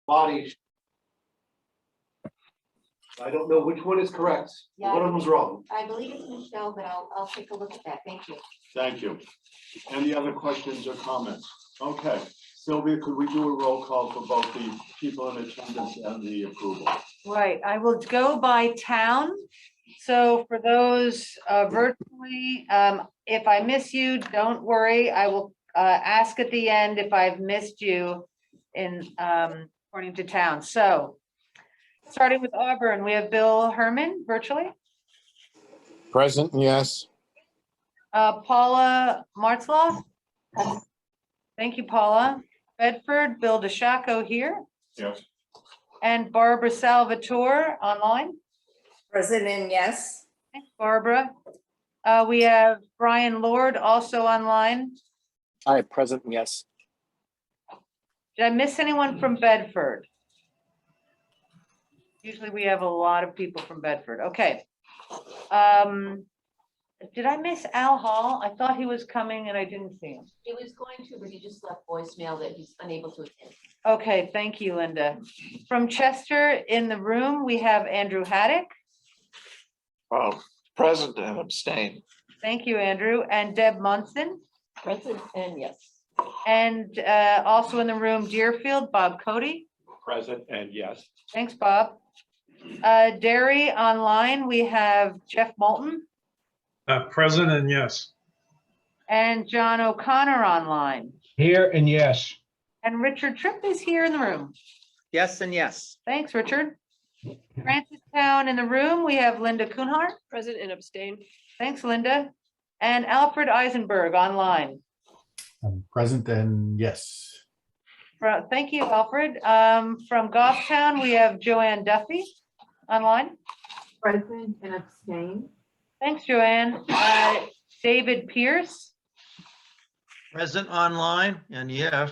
body. I don't know which one is correct. Yeah, One of them's wrong. I believe it's Michelle, but I'll take a look at that. Thank you. Thank you. Any other questions or comments? Okay, Sylvia, could we do a roll call for both the people in attendance and the approval? Right, I will go by town. So for those virtually, if I miss you, don't worry. I will ask at the end if I've missed you in according to town. So starting with Auburn, we have Bill Herman virtually. Present, yes. Paula Martzloff. Thank you, Paula. Bedford, Bill DeShaco here. Yes. And Barbara Salvatore online. President, yes. Thanks, Barbara. We have Brian Lord also online. Hi, present, yes. Did I miss anyone from Bedford? Usually we have a lot of people from Bedford. Okay. Did I miss Al Hall? I thought he was coming and I didn't see him. He was going to, but he just left voicemail that he's unable to attend. Okay, thank you, Linda. From Chester in the room, we have Andrew Haddock. Present and abstain. Thank you, Andrew. And Deb Munson. Present and yes. And also in the room, Deerfield, Bob Cody. Present and yes. Thanks, Bob. Derry online, we have Jeff Moulton. Present and yes. And John O'Connor online. Here and yes. And Richard Tripp is here in the room. Yes and yes. Thanks, Richard. Francistown in the room, we have Linda Kuhnhart. Present and abstain. Thanks, Linda. And Alfred Eisenberg online. Present and yes. Thank you, Alfred. From Goffstown, we have Joanne Duffy online. Present and abstain. Thanks, Joanne. David Pierce. Present online and yes.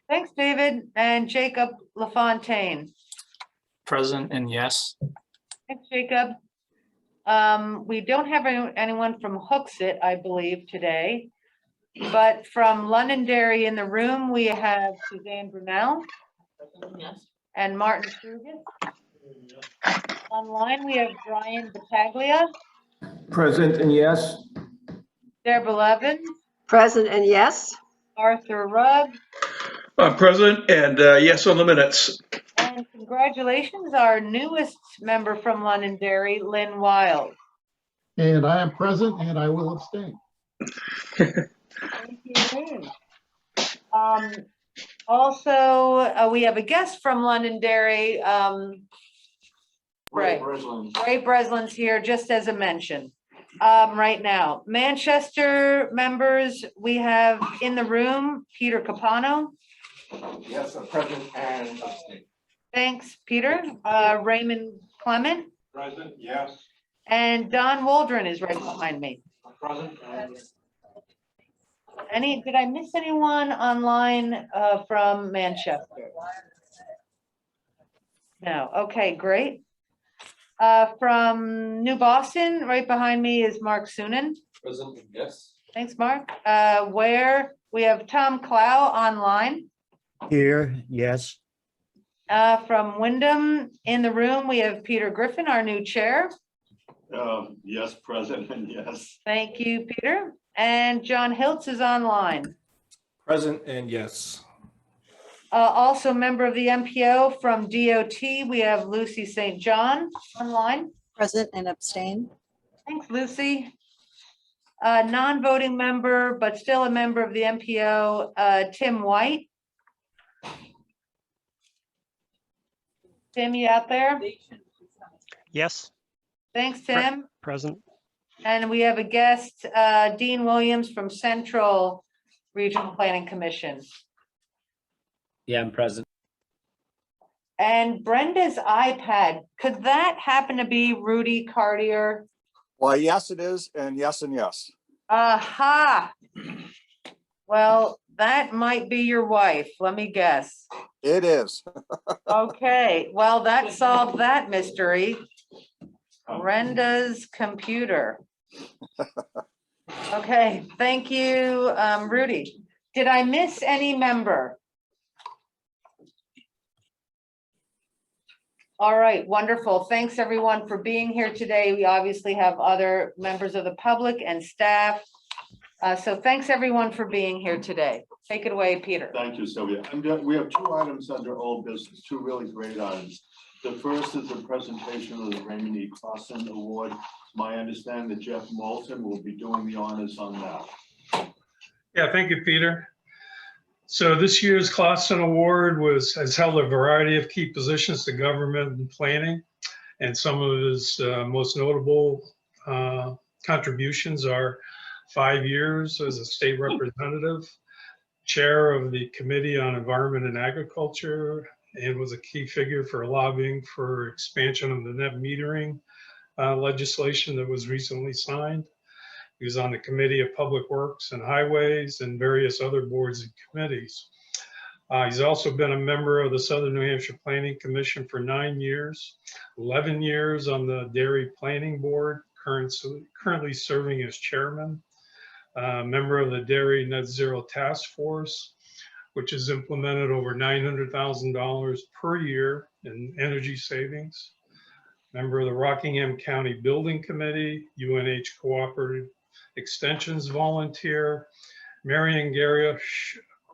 Thanks, David. And Jacob LaFontaine. Present and yes. Thanks, Jacob. We don't have anyone from Hooksett, I believe, today. But from Londonderry in the room, we have Suzanne Brunel. Yes. And Martin Kruger. Online, we have Brian Battaglia. Present and yes. Deborah Levin. Present and yes. Arthur Rugg. Present and yes on the minutes. And congratulations, our newest member from Londonderry, Lynn Wild. And I am present and I will abstain. Thank you, Lynn. Also, we have a guest from Londonderry. Ray Right. Breslin. Ray Breslin's here, just as a mention, right now. Manchester members, we have in the room, Peter Capano. Yes, present and abstain. Thanks, Peter. Raymond Clement. Present, yes. And Don Waldron is right behind me. Present and Did I miss anyone online from Manchester? No, okay, great. From New Boston, right behind me is Mark Sunan. present and yes. Thanks, Mark. Where we have Tom Clow online. Here, yes. From Wyndham in the room, we have Peter Griffin, our new chair. Yes, present and yes. Thank you, Peter. And John Hiltz is online. Present and yes. Also member of the MPO from DOT, we have Lucy St. John online. Present and abstain. Thanks, Lucy. Non-voting member, but still a member of the MPO, Tim White. Tim, you out there? Yes. Thanks, Tim. Present. And we have a guest, Dean Williams from Central Regional Planning Commission. Yeah, I'm present. And Brenda's iPad, could that happen to be Rudy Cartier? Well, yes, it is, and yes and yes. Aha. Well, that might be your wife, let me guess. It is. Okay, well, that solved that mystery. Brenda's computer. Okay, thank you, Rudy. Did I miss any member? All right, wonderful. Thanks, everyone, for being here today. We obviously have other members of the public and staff. So thanks, everyone, for being here today. Take it away, Peter. Thank you, Sylvia. And we have two items under old business, two really great items. The first is the presentation of the Raymond E. Closson Award. It's my understanding that Jeff Moulton will be doing the honors on that. Yeah, thank you, Peter. So this year's Closson Award has held a variety of key positions to government and planning. And some of his most notable contributions are 5 years as a state representative, chair of the Committee on Environment and Agriculture, and was a key figure for lobbying for expansion of the net metering legislation that was recently signed. He was on the Committee of Public Works and Highways and various other boards and committees. He's also been a member of the Southern New Hampshire Planning Commission for 9 years, 11 years on the Dairy Planning Board, currently serving as chairman, member of the Dairy Net Zero Task Force, which has implemented over $900,000 per year in energy savings, member of the Rockingham County Building Committee, UNH Cooperative Extensions volunteer, Marion Garr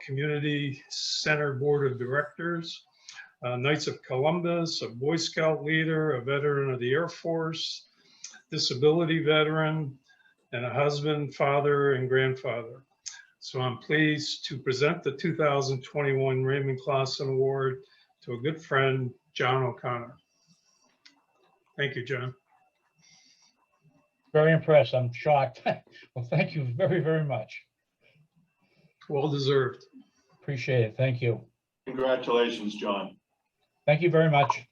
Community Center Board of Directors, Knights of Columbus, a Boy Scout leader, a veteran of the Air Force, disability veteran, and a husband, father, and grandfather. So I'm pleased to present the 2021 Raymond Closson Award to a good friend, John O'Connor. Thank you, John. Very impressed. I'm shocked. Well, thank you very, very much. Well deserved. Appreciate it. Thank you. Congratulations, John. Thank you very much.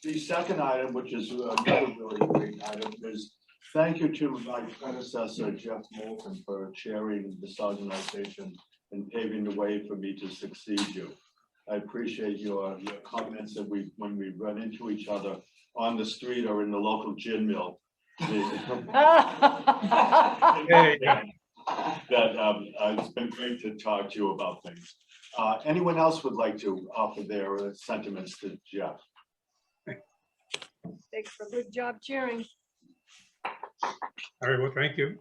The second item, which is another really great item, is thank you to my predecessor, Jeff Moulton, for chairing this organization and paving the way for me to succeed you. I appreciate your comments that when we run into each other on the street or in the local gin mill. It's been great to talk to you about things. Anyone else would like to offer their sentiments to Jeff? Thanks for a good job cheering. All right, well, thank you.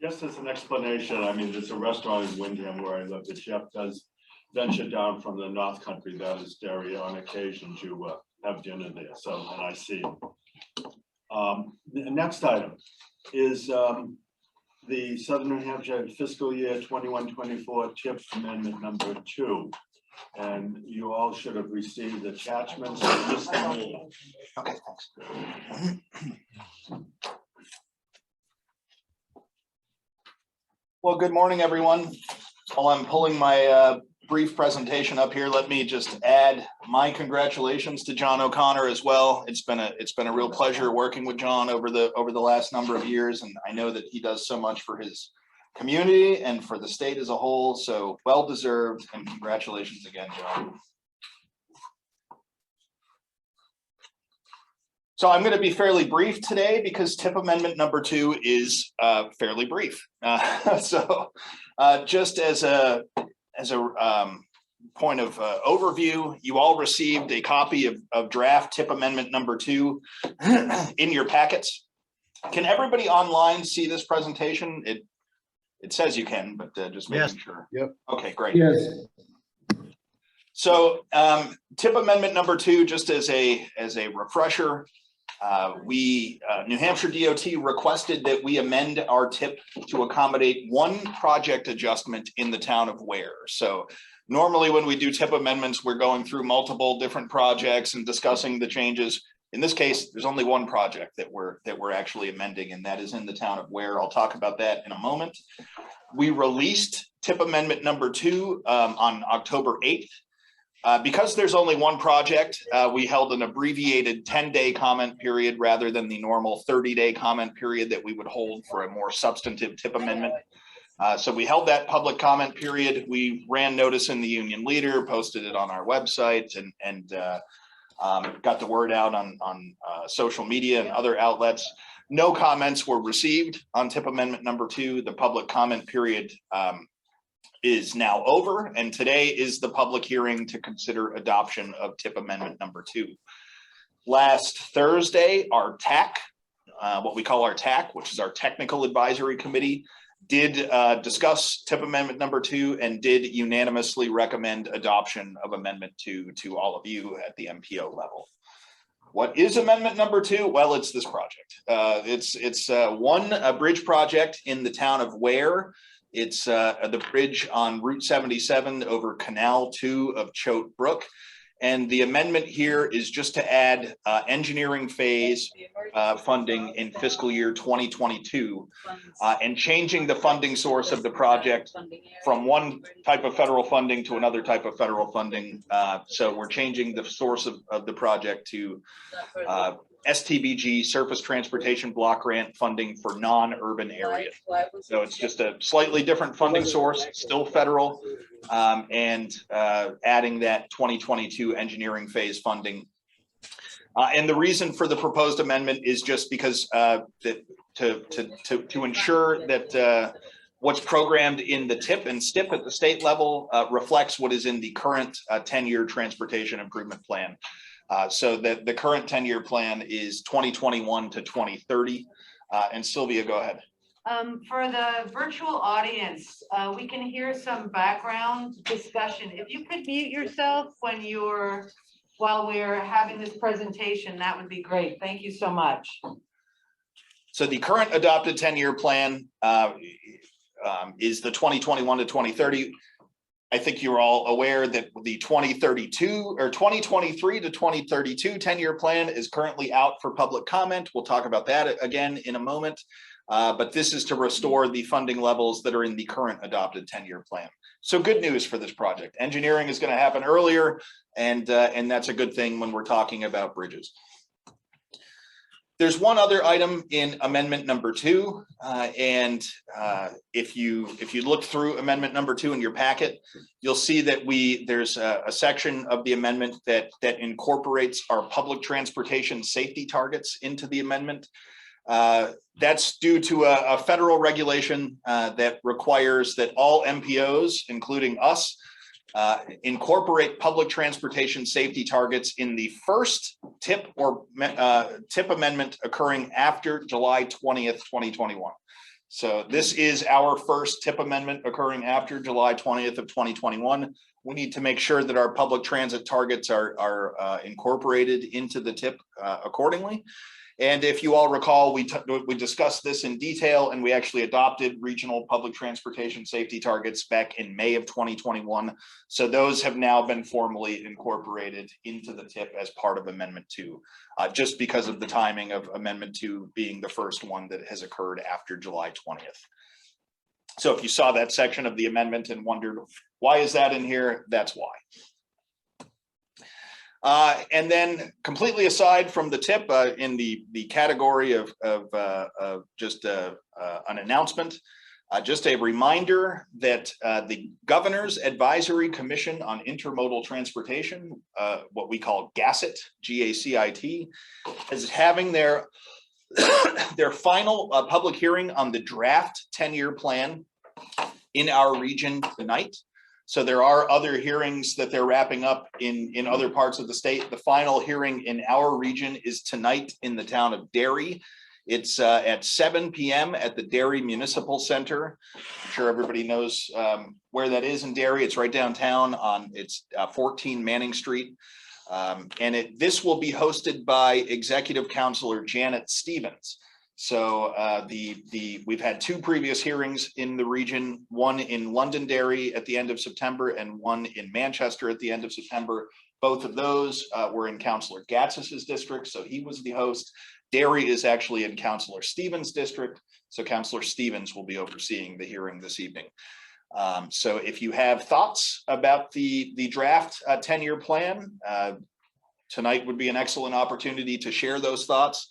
Just as an explanation, I mean, there's a restaurant in Wyndham where I live. The chef does venture down from the North Country, that is Derry, on occasion to have dinner there. So, and I see him. The next item is the Southern New Hampshire fiscal year 21-24 TIP amendment number 2. And you all should have received attachments. Okay, thanks. Well, good morning, everyone. While I'm pulling my brief presentation up here, let me just add my congratulations to John O'Connor as well. It's been a real pleasure working with John over the last number of years, and I know that he does so much for his community and for the state as a whole. So well deserved, and congratulations again, John. So I'm going to be fairly brief today because TIP amendment number 2 is fairly brief. Just as a point of overview, you all received a copy of draft TIP amendment number 2 in your packets. Can everybody online see this presentation? It says you can, but just making sure. Yep. Okay, great. Yes. So TIP amendment number 2, just as a refresher, New Hampshire DOT requested that we amend our TIP to accommodate one project adjustment in the town of Ware. So normally when we do TIP amendments, we're going through multiple different projects and discussing the changes. In this case, there's only one project that we're actually amending, and that is in the town of Ware. I'll talk about that in a moment. We released TIP amendment number 2 on October 8th. Because there's only one project, we held an abbreviated 10-day comment period rather than the normal 30-day comment period that we would hold for a more substantive TIP amendment. So we held that public comment period. We ran notice in the Union Leader, posted it on our website, and got the word out on social media and other outlets. No comments were received on TIP amendment number 2. The public comment period is now over, and today is the public hearing to consider adoption of tip amendment number 2. Last Thursday, our TAC, what we call our TAC, which is our Technical Advisory Committee, did discuss tip amendment number 2 and did unanimously recommend adoption of amendment 2 to all of you at the MPO level. What is amendment number 2? Well, it's this project. It's a bridge project in the town of Ware. It's the bridge on Route 77 over Canal 2 of Choate Brook. And the amendment here is just to add engineering phase funding in fiscal year 2022 and changing the funding source of the project from one type of federal funding to another type of federal funding. So we're changing the source of the project to STBG, Surface Transportation Block Grant funding for non-urban areas. So it's just a slightly different funding source, still federal, and adding that 2022 engineering phase funding. And the reason for the proposed amendment is just because to ensure that what's programmed in the TIP and STIP at the state level reflects what is in the current 10-year transportation improvement plan. So that the current 10-year plan is 2021 to 2030. And Sylvia, go ahead. For the virtual audience, we can hear some background discussion. If you could mute yourself while we're having this presentation, that would be great. Thank you so much. So the current adopted 10-year plan is the 2021 to 2030. I think you're all aware that the 2032 or 2023 to 2032 10-year plan is currently out for public comment. We'll talk about that again in a moment. But this is to restore the funding levels that are in the current adopted 10-year plan. So good news for this project. Engineering is going to happen earlier, and that's a good thing when we're talking about bridges. There's one other item in amendment number 2, and if you look through amendment number 2 in your packet, you'll see that there's a section of the amendment that incorporates our public transportation safety targets into the amendment. That's due to a federal regulation that requires that all MPOs, including us, incorporate public transportation safety targets in the first TIP or TIP amendment occurring after July 20th, 2021. So this is our first TIP amendment occurring after July 20th of 2021. We need to make sure that our public transit targets are incorporated into the TIP accordingly. And if you all recall, we discussed this in detail, and we actually adopted regional public transportation safety targets back in May of 2021. So those have now been formally incorporated into the TIP as part of Amendment 2, just because of the timing of Amendment 2 being the first one that has occurred after July 20th. So if you saw that section of the amendment and wondered, why is that in here? That's why. And then completely aside from the TIP, in the category of just an announcement, just a reminder that the Governor's Advisory Commission on Intermodal Transportation, what we call GACIT, G-A-C-I-T, is having their final public hearing on the draft 10-year plan in our region tonight. So there are other hearings that they're wrapping up in other parts of the state. The final hearing in our region is tonight in the town of Derry. It's at 7 p.m. at the Derry Municipal Center. I'm sure everybody knows where that is in Derry. It's right downtown on 14 Manning Street. And this will be hosted by Executive Counselor Janet Stevens. So we've had 2 previous hearings in the region, one in Londonderry at the end of September and one in Manchester at the end of September. Both of those were in Councillor Gatsis's district, so he was the host. Derry is actually in Councillor Stevens' district, so Councillor Stevens will be overseeing the hearing this evening. So if you have thoughts about the draft 10-year plan, tonight would be an excellent opportunity to share those thoughts.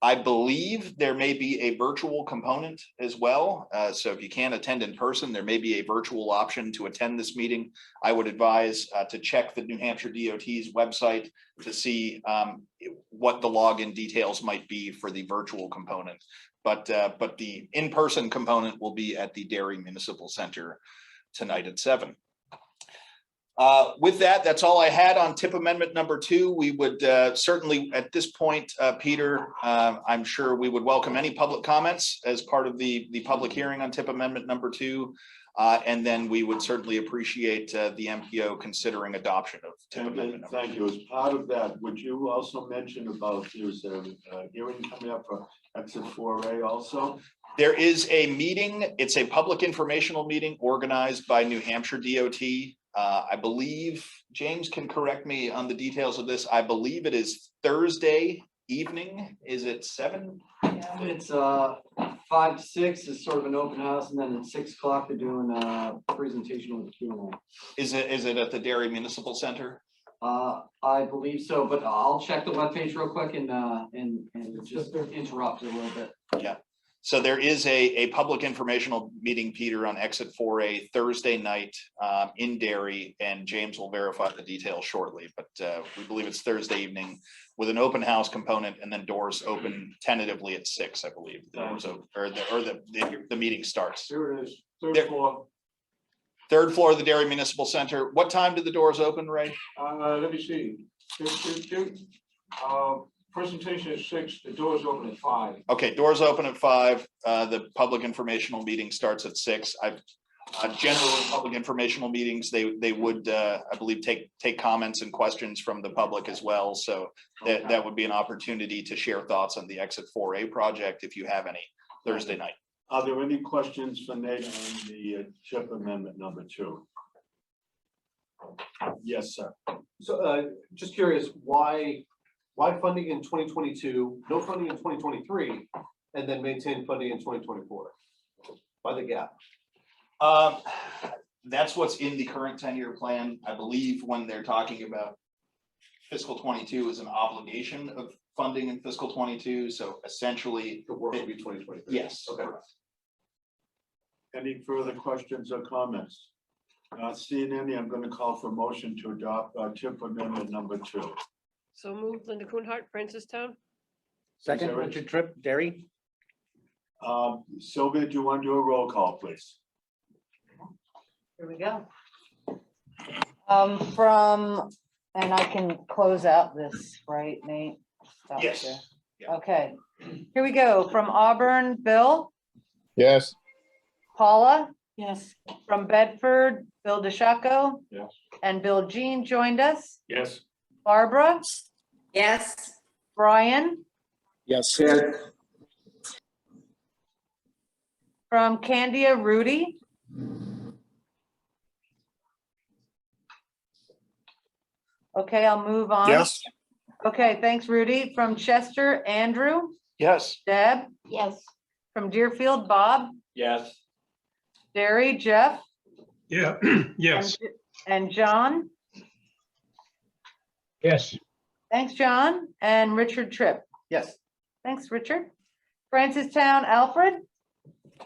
I believe there may be a virtual component as well. So if you can't attend in person, there may be a virtual option to attend this meeting. I would advise to check the New Hampshire DOT's website to see what the login details might be for the virtual component. But the in-person component will be at the Derry Municipal Center tonight at 7. With that, that's all I had on tip amendment number 2. We would certainly at this point, Peter, I'm sure we would welcome any public comments as part of the public hearing on tip amendment number 2. And then we would certainly appreciate the MPO considering adoption of tip amendment. Number Thank you. As part of that, would you also mention about there's a hearing coming up for exit 4A also? There is a meeting. It's a public informational meeting organized by New Hampshire DOT. I believe, James can correct me on the details of this. I believe it is Thursday evening. Is it 7? It's 5 to 6 is sort of an open house, and then at 6 o'clock they're doing a presentation on the Q&A. Is it at the Derry Municipal Center? I believe so, but I'll check the webpage real quick and just interrupt a little bit. Yeah. So there is a public informational meeting, Peter, on exit 4A Thursday night in Derry, and James will verify the details shortly. But we believe it's Thursday evening with an open house component, and then doors open tentatively at 6, I believe. So the meeting starts. Here it is, third floor. Third floor of the Derry Municipal Center. What time do the doors open, Ray? Let me see. Presentation at 6, the doors open at 5. Okay, doors open at 5. The public informational meeting starts at 6. I've generally public informational meetings, they would, I believe, take comments and questions from the public as well. So that would be an opportunity to share thoughts on the exit 4A project if you have any Thursday night. Are there any questions for Nate on the tip amendment number 2? Yes, sir. So just curious, why funding in 2022, no funding in 2023, and then maintain funding in 2024? Why the gap? That's what's in the current 10-year plan. I believe when they're talking about fiscal 22 is an obligation of funding in fiscal 22. So essentially, The work will be 2023. yes. Okay. Correct. Any further questions or comments? Not seeing any, I'm going to call for motion to adopt tip amendment number 2. So moved, Linda Kuhnhart, Francistown. Second, Zachary? Richard Tripp, Derry. Sylvia, do you want to do a roll call, please? Here we go. And I can close out this, right, Nate? Stop Yes. there. Yeah. Okay, here we go. From Auburn, Bill, Yes. Paula, Yes. from Bedford, Bill DeShaco. Yes. And Bill Jean joined us. Yes. Barbara, Yes. Brian, Yes. from Candia, Rudy. Okay, I'll move on. Yes. Okay, thanks, Rudy. From Chester, Andrew, Yes. Deb, Yes. from Deerfield, Bob, Yes. Derry, Jeff, Yeah, yes. and John. Yes. Thanks, John, and Richard Tripp. Yes. Thanks, Richard. Francistown, Alfred,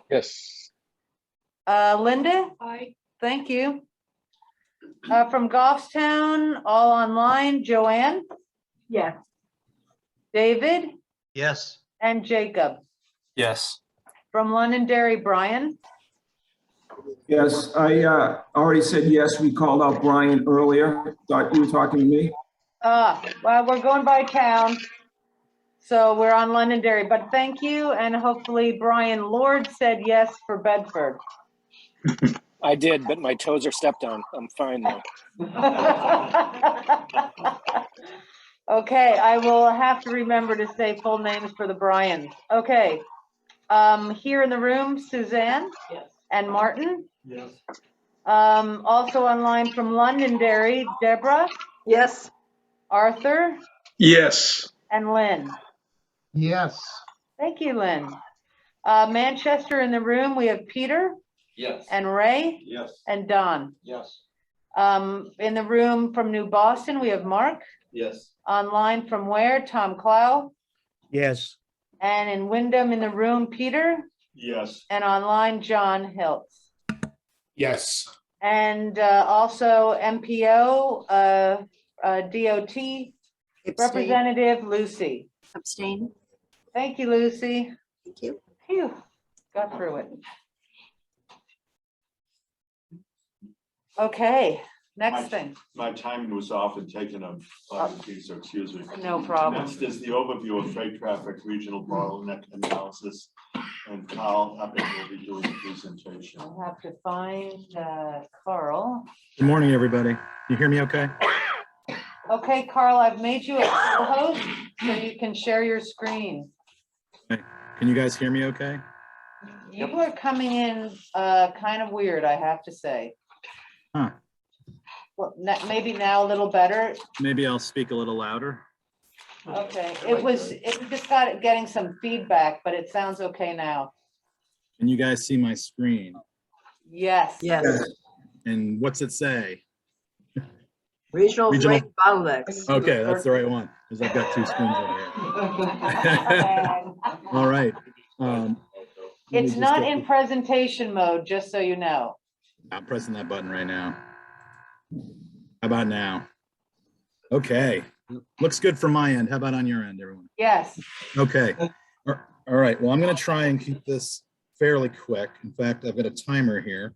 Yes. Linda, Aye. thank you. From Goffstown, all online, Joanne, Yes. David, Yes. and Jacob. Yes. From Londonderry, Brian. Yes, I already said yes. We called out Brian earlier. Thought you were talking to me. Well, we're going by town. So we're on Londonderry, but thank you. And hopefully Brian Lord said yes for Bedford. I did, but my toes are stepped on. I'm fine now. Okay, I will have to remember to say full names for the Brians. Okay. Here in the room, Suzanne Yes. and Martin. Yes. Also online from Londonderry, Deborah, Yes. Arthur, Yes. and Lynn. Yes. Thank you, Lynn. Manchester in the room, we have Peter Yes. and Ray Yes. and Don. Yes. In the room from New Boston, we have Mark. Yes. Online from where? Tom Clow. Yes. And in Wyndham in the room, Peter. Yes. And online, John Hiltz. Yes. And also MPO, DOT Representative Lucy. Abstain. Thank you, Lucy. Thank you. Phew, got through it. Okay, next thing. My timing was off and taken up by the piece, so excuse me. No problem. Next is the overview of freight traffic regional bottleneck analysis. And Carl Eppich will be doing the presentation. I have to find Carl. Good morning, everybody. You hear me okay? Okay, Carl, I've made you a co-host so you can share your screen. Okay. Can you guys hear me okay? You are coming in kind of weird, I have to say. Huh. Well, maybe now a little better. Maybe I'll speak a little louder. Okay, it just getting some feedback, but it sounds okay now. Can you guys see my screen? Yes. Yes. And what's it say? Regional Regional- freight bottlenecks. Okay, that's the right one, because I've got two screens over here. All right. Let me It's just not get in presentation mode, just so you know. I'm pressing that button right now. How about now? Okay, looks good from my end. How about on your end, everyone? Yes. Okay. All right. Well, I'm going to try and keep this fairly quick. In fact, I've got a timer here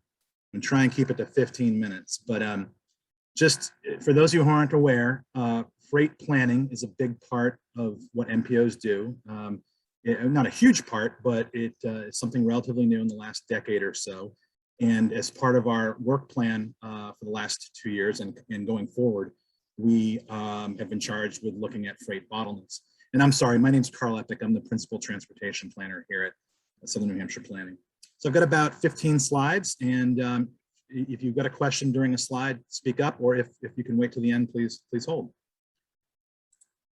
and try and keep it to 15 minutes. But just for those of you who aren't aware, freight planning is a big part of what MPOs do. Not a huge part, but it's something relatively new in the last decade or so. And as part of our work plan for the last 2 years and going forward, we have been charged with looking at freight bottlenecks. And I'm sorry, my name's Carl Eppich. I'm the principal transportation planner here at Southern New Hampshire Planning. So I've got about 15 slides, and if you've got a question during a slide, speak up, or if you can wait till the end, please hold.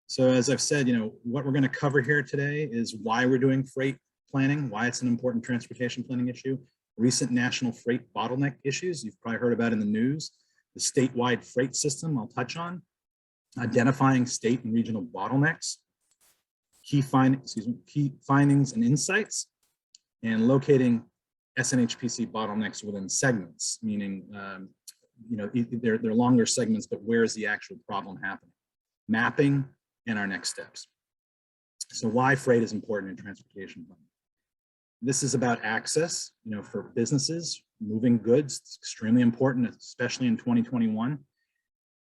So as I've said, what we're going to cover here today is why we're doing freight planning, why it's an important transportation planning issue, recent national freight bottleneck issues you've probably heard about in the news, the statewide freight system I'll touch on, identifying state and regional bottlenecks, key findings and insights, and locating SNHPC bottlenecks within segments, meaning they're longer segments, but where is the actual problem happening? Mapping and our next steps. So why freight is important in transportation planning. This is about access, for businesses, moving goods. It's extremely important, especially in 2021.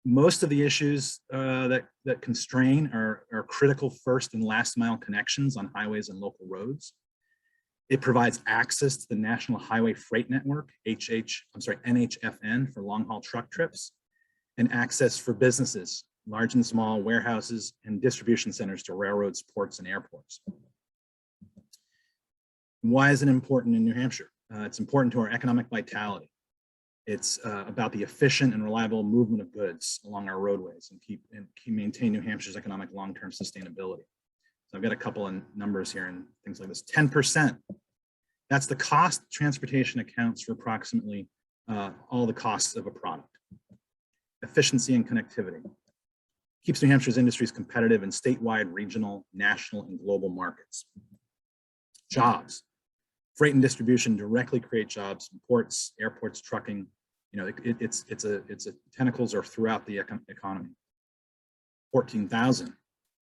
Most of the issues that constrain are critical first and last mile connections on highways and local roads. It provides access to the National Highway Freight Network, NHFN for long haul truck trips, and access for businesses, large and small warehouses and distribution centers to railroads, ports, and airports. Why is it important in New Hampshire? It's important to our economic vitality. It's about the efficient and reliable movement of goods along our roadways and maintain New Hampshire's economic long-term sustainability. So I've got a couple of numbers here and things like this. 10%. That's the cost. Transportation accounts for approximately all the costs of a product. Efficiency and connectivity. Keeps New Hampshire's industries competitive in statewide, regional, national, and global markets. Jobs. Freight and distribution directly create jobs in ports, airports, trucking. It's tentacles are throughout the economy. 14,000.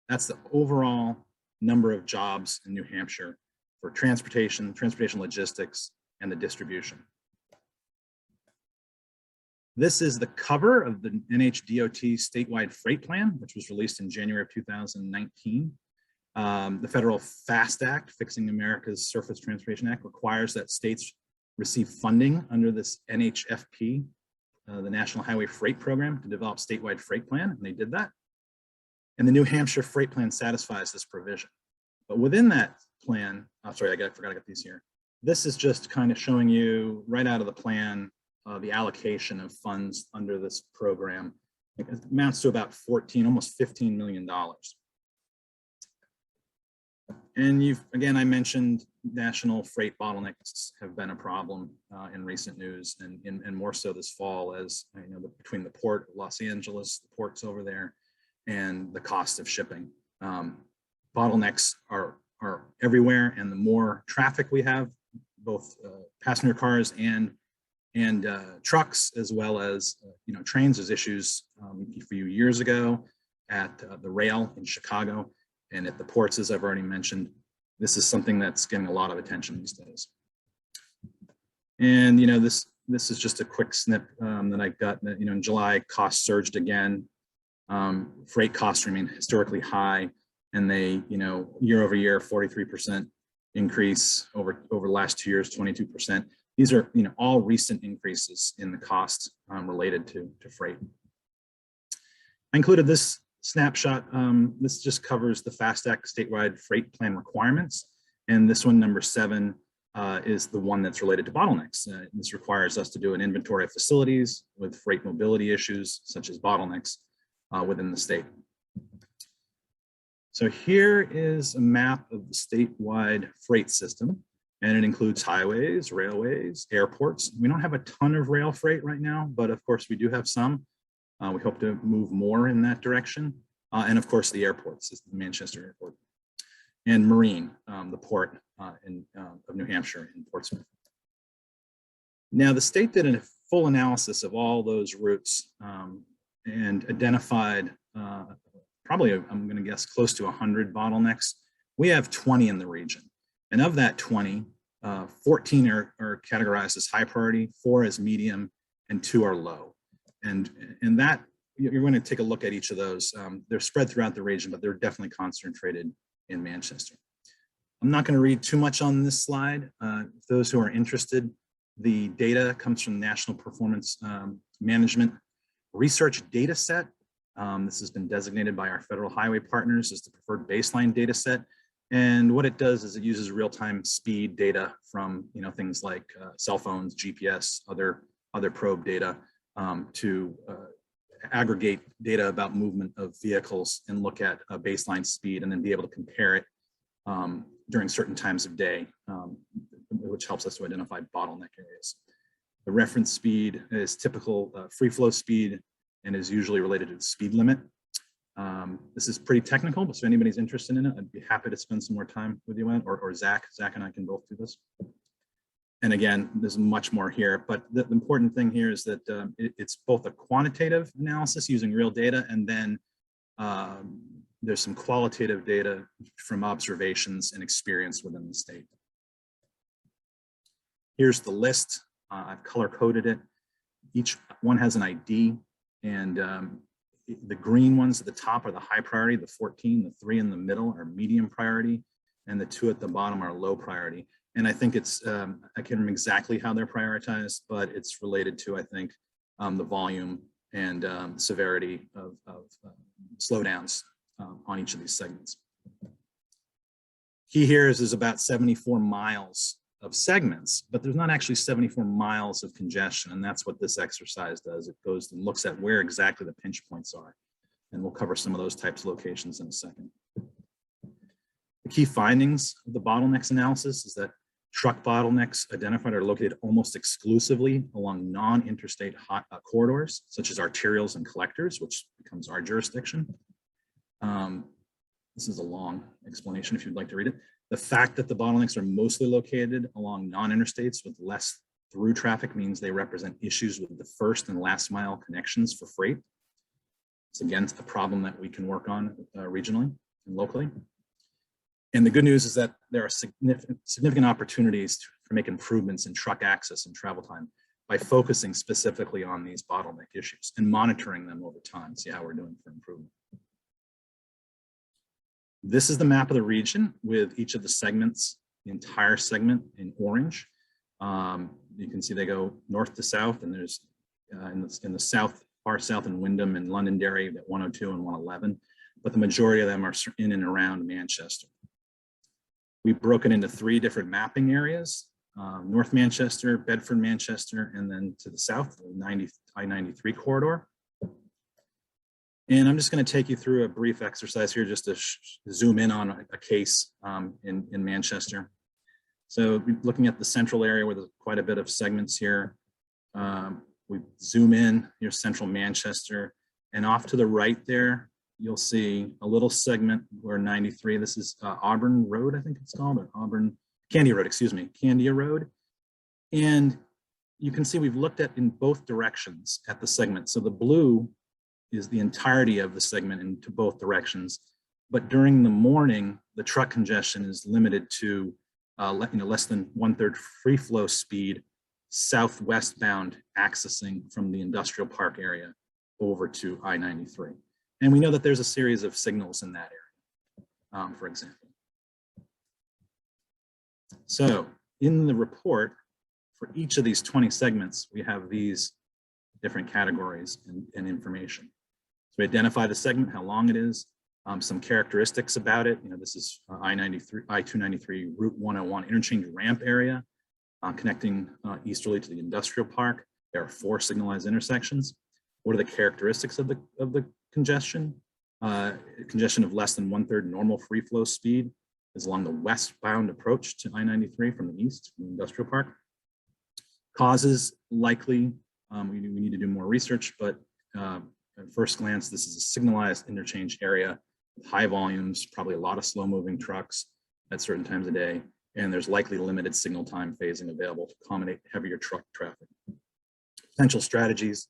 That's the overall number of jobs in New Hampshire for transportation logistics, and the distribution. This is the cover of the NHDOT statewide freight plan, which was released in January of 2019. The Federal FAST Act, Fixing America's Surface Transportation Act, requires that states receive funding under this NHFP, the National Highway Freight Program, to develop statewide freight plan, and they did that. And the New Hampshire Freight Plan satisfies this provision. But within that plan, I forgot to get these here. This is just kind of showing you right out of the plan the allocation of funds under this program. It amounts to about almost $15 million. And again, I mentioned national freight bottlenecks have been a problem in recent news, and more so this fall, as between the port of Los Angeles, the ports over there, and the cost of shipping. Bottlenecks are everywhere, and the more traffic we have, both passenger cars and trucks, as well as trains. There's issues a few years ago at the rail in Chicago and at the ports, as I've already mentioned. This is something that's getting a lot of attention these days. And this is just a quick snip that I got. That, in July, costs surged again. Freight costs remain historically high, and they, year over year, 43% increase over the last 2 years, 22%. These are, all recent increases in the cost related to freight. I included this snapshot. This just covers the FAST Act statewide freight plan requirements. And this one, number 7, is the one that's related to bottlenecks. This requires us to do an inventory of facilities with freight mobility issues, such as bottlenecks within the state. So here is a map of the statewide freight system, and it includes highways, railways, airports. We don't have a ton of rail freight right now, but of course we do have some. We hope to move more in that direction. And of course the airports, is the Manchester Airport. And marine, the port of New Hampshire in Portsmouth. Now the state did a full analysis of all those routes and identified probably, I'm going to guess, close to 100 bottlenecks. We have 20 in the region. And of that 20, 14 are categorized as high priority, 4 as medium, and 2 are low. And that, you're going to take a look at each of those. They're spread throughout the region, but they're definitely concentrated in Manchester. I'm not going to read too much on this slide. Those who are interested, the data comes from the National Performance Management Research Data Set. This has been designated by our federal highway partners as the preferred baseline data set. And what it does is it uses real-time speed data from things like cell phones, GPS, other probe data to aggregate data about movement of vehicles and look at a baseline speed and then be able to compare it during certain times of day, which helps us to identify bottleneck areas. The reference speed is typical free flow speed and is usually related to the speed limit. This is pretty technical, but if anybody's interested in it, I'd be happy to spend some more time with you on it, or Zach and I can both do this. And again, there's much more here, but the important thing here is that it's both a quantitative analysis using real data, and then there's some qualitative data from observations and experience within the state. Here's the list. I've color coded it. Each one has an ID, and the green ones at the top are the high priority, the 14, the 3 in the middle are medium priority, and the 2 at the bottom are low priority. And I think it's, I can't remember exactly how they're prioritized, but it's related to, I think, the volume and severity of slowdowns on each of these segments. Key here is there's about 74 miles of segments, but there's not actually 74 miles of congestion. And that's what this exercise does. It goes and looks at where exactly the pinch points are. And we'll cover some of those types of locations in a second. The key findings of the bottlenecks analysis is that truck bottlenecks identified are located almost exclusively along non-interstate corridors, such as arterials and collectors, which becomes our jurisdiction. This is a long explanation if you'd like to read it. The fact that the bottlenecks are mostly located along non-interstates with less through traffic means they represent issues with the first and last mile connections for freight. It's again a problem that we can work on regionally and locally. And the good news is that there are significant opportunities to make improvements in truck access and travel time by focusing specifically on these bottleneck issues and monitoring them over time, see how we're doing for improvement. This is the map of the region with each of the segments, the entire segment in orange. You can see they go north to south, and there's in the south, far south in Wyndham and Londonderry, that 102 and 111, but the majority of them are in and around Manchester. We've broken into 3 different mapping areas, North Manchester, Bedford, Manchester, and then to the south, the I-93 corridor. And I'm just going to take you through a brief exercise here just to zoom in on a case in Manchester. So looking at the central area where there's quite a bit of segments here, we zoom in, here's central Manchester, and off to the right there, you'll see a little segment where 93, this is Auburn Road, I think it's called, or Candia Road, excuse me, Candia Road. And you can see we've looked at in both directions at the segment. So the blue is the entirety of the segment into both directions. But during the morning, the truck congestion is limited to less than 1/3 free flow speed southwest bound accessing from the industrial park area over to I-93. And we know that there's a series of signals in that area, for example. So in the report, for each of these 20 segments, we have these different categories and information. So we identify the segment, how long it is, some characteristics about it. You know, this is I-293 Route 101 interchange ramp area connecting easterly to the industrial park. There are 4 signalized intersections. What are the characteristics of the congestion? Congestion of less than 1/3 normal free flow speed is along the westbound approach to I-93 from the east, from the industrial park. Causes likely, we need to do more research, but at first glance, this is a signalized interchange area with high volumes, probably a lot of slow moving trucks at certain times of day, and there's likely limited signal time phasing available to accommodate heavier truck traffic. Potential strategies: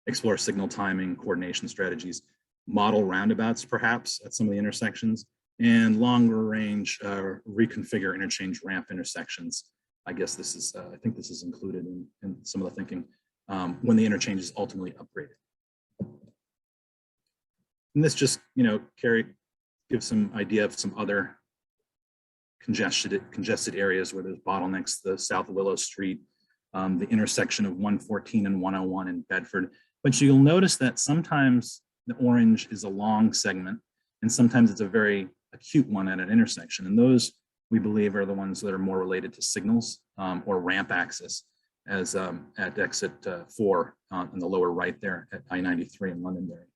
explore signal timing, coordination strategies, model roundabouts perhaps at some of the intersections, and longer range reconfigure interchange ramp intersections. I guess this is, I think this is included in some of the thinking when the interchange is ultimately upgraded. And this just, you know, gives some idea of some other congested areas where there's bottlenecks, the South Willow Street, the intersection of 114 and 101 in Bedford. But you'll notice that sometimes the orange is a long segment, and sometimes it's a very acute one at an intersection. And those, we believe, are the ones that are more related to signals or ramp access, as at exit 4 in the lower right there at I-93 in Londonderry.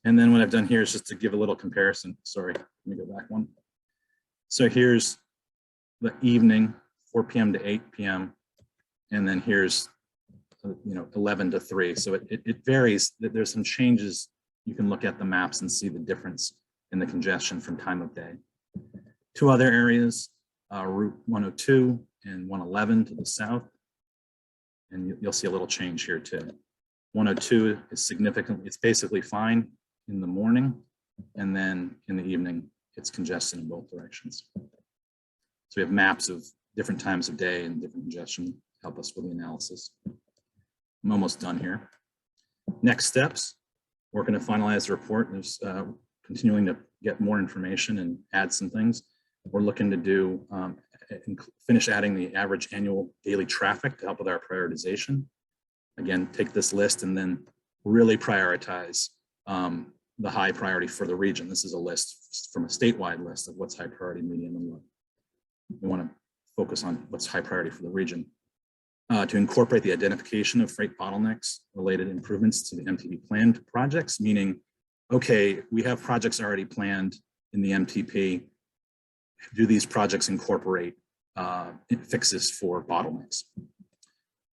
And then what I've done here is just to give a little comparison. Sorry, let me go back one. So here's the evening, 4 p.m. to 8 p.m. And then here's, 11 to 3. So it varies. There's some changes. You can look at the maps and see the difference in the congestion from time of day. 2 other areas, Route 102 and 111 to the south. And you'll see a little change here too. 102 is significantly, it's basically fine in the morning, and then in the evening, it's congested in both directions. So we have maps of different times of day and different congestion to help us with the analysis. I'm almost done here. Next steps, we're going to finalize the report. There's continuing to get more information and add some things. We're looking to do finish adding the average annual daily traffic to help with our prioritization. Again, take this list and then really prioritize the high priority for the region. This is a list from a statewide list of what's high priority, medium, and low. We want to focus on what's high priority for the region. To incorporate the identification of freight bottlenecks related improvements to the MTP planned projects, meaning, okay, we have projects already planned in the MTP. Do these projects incorporate fixes for bottlenecks?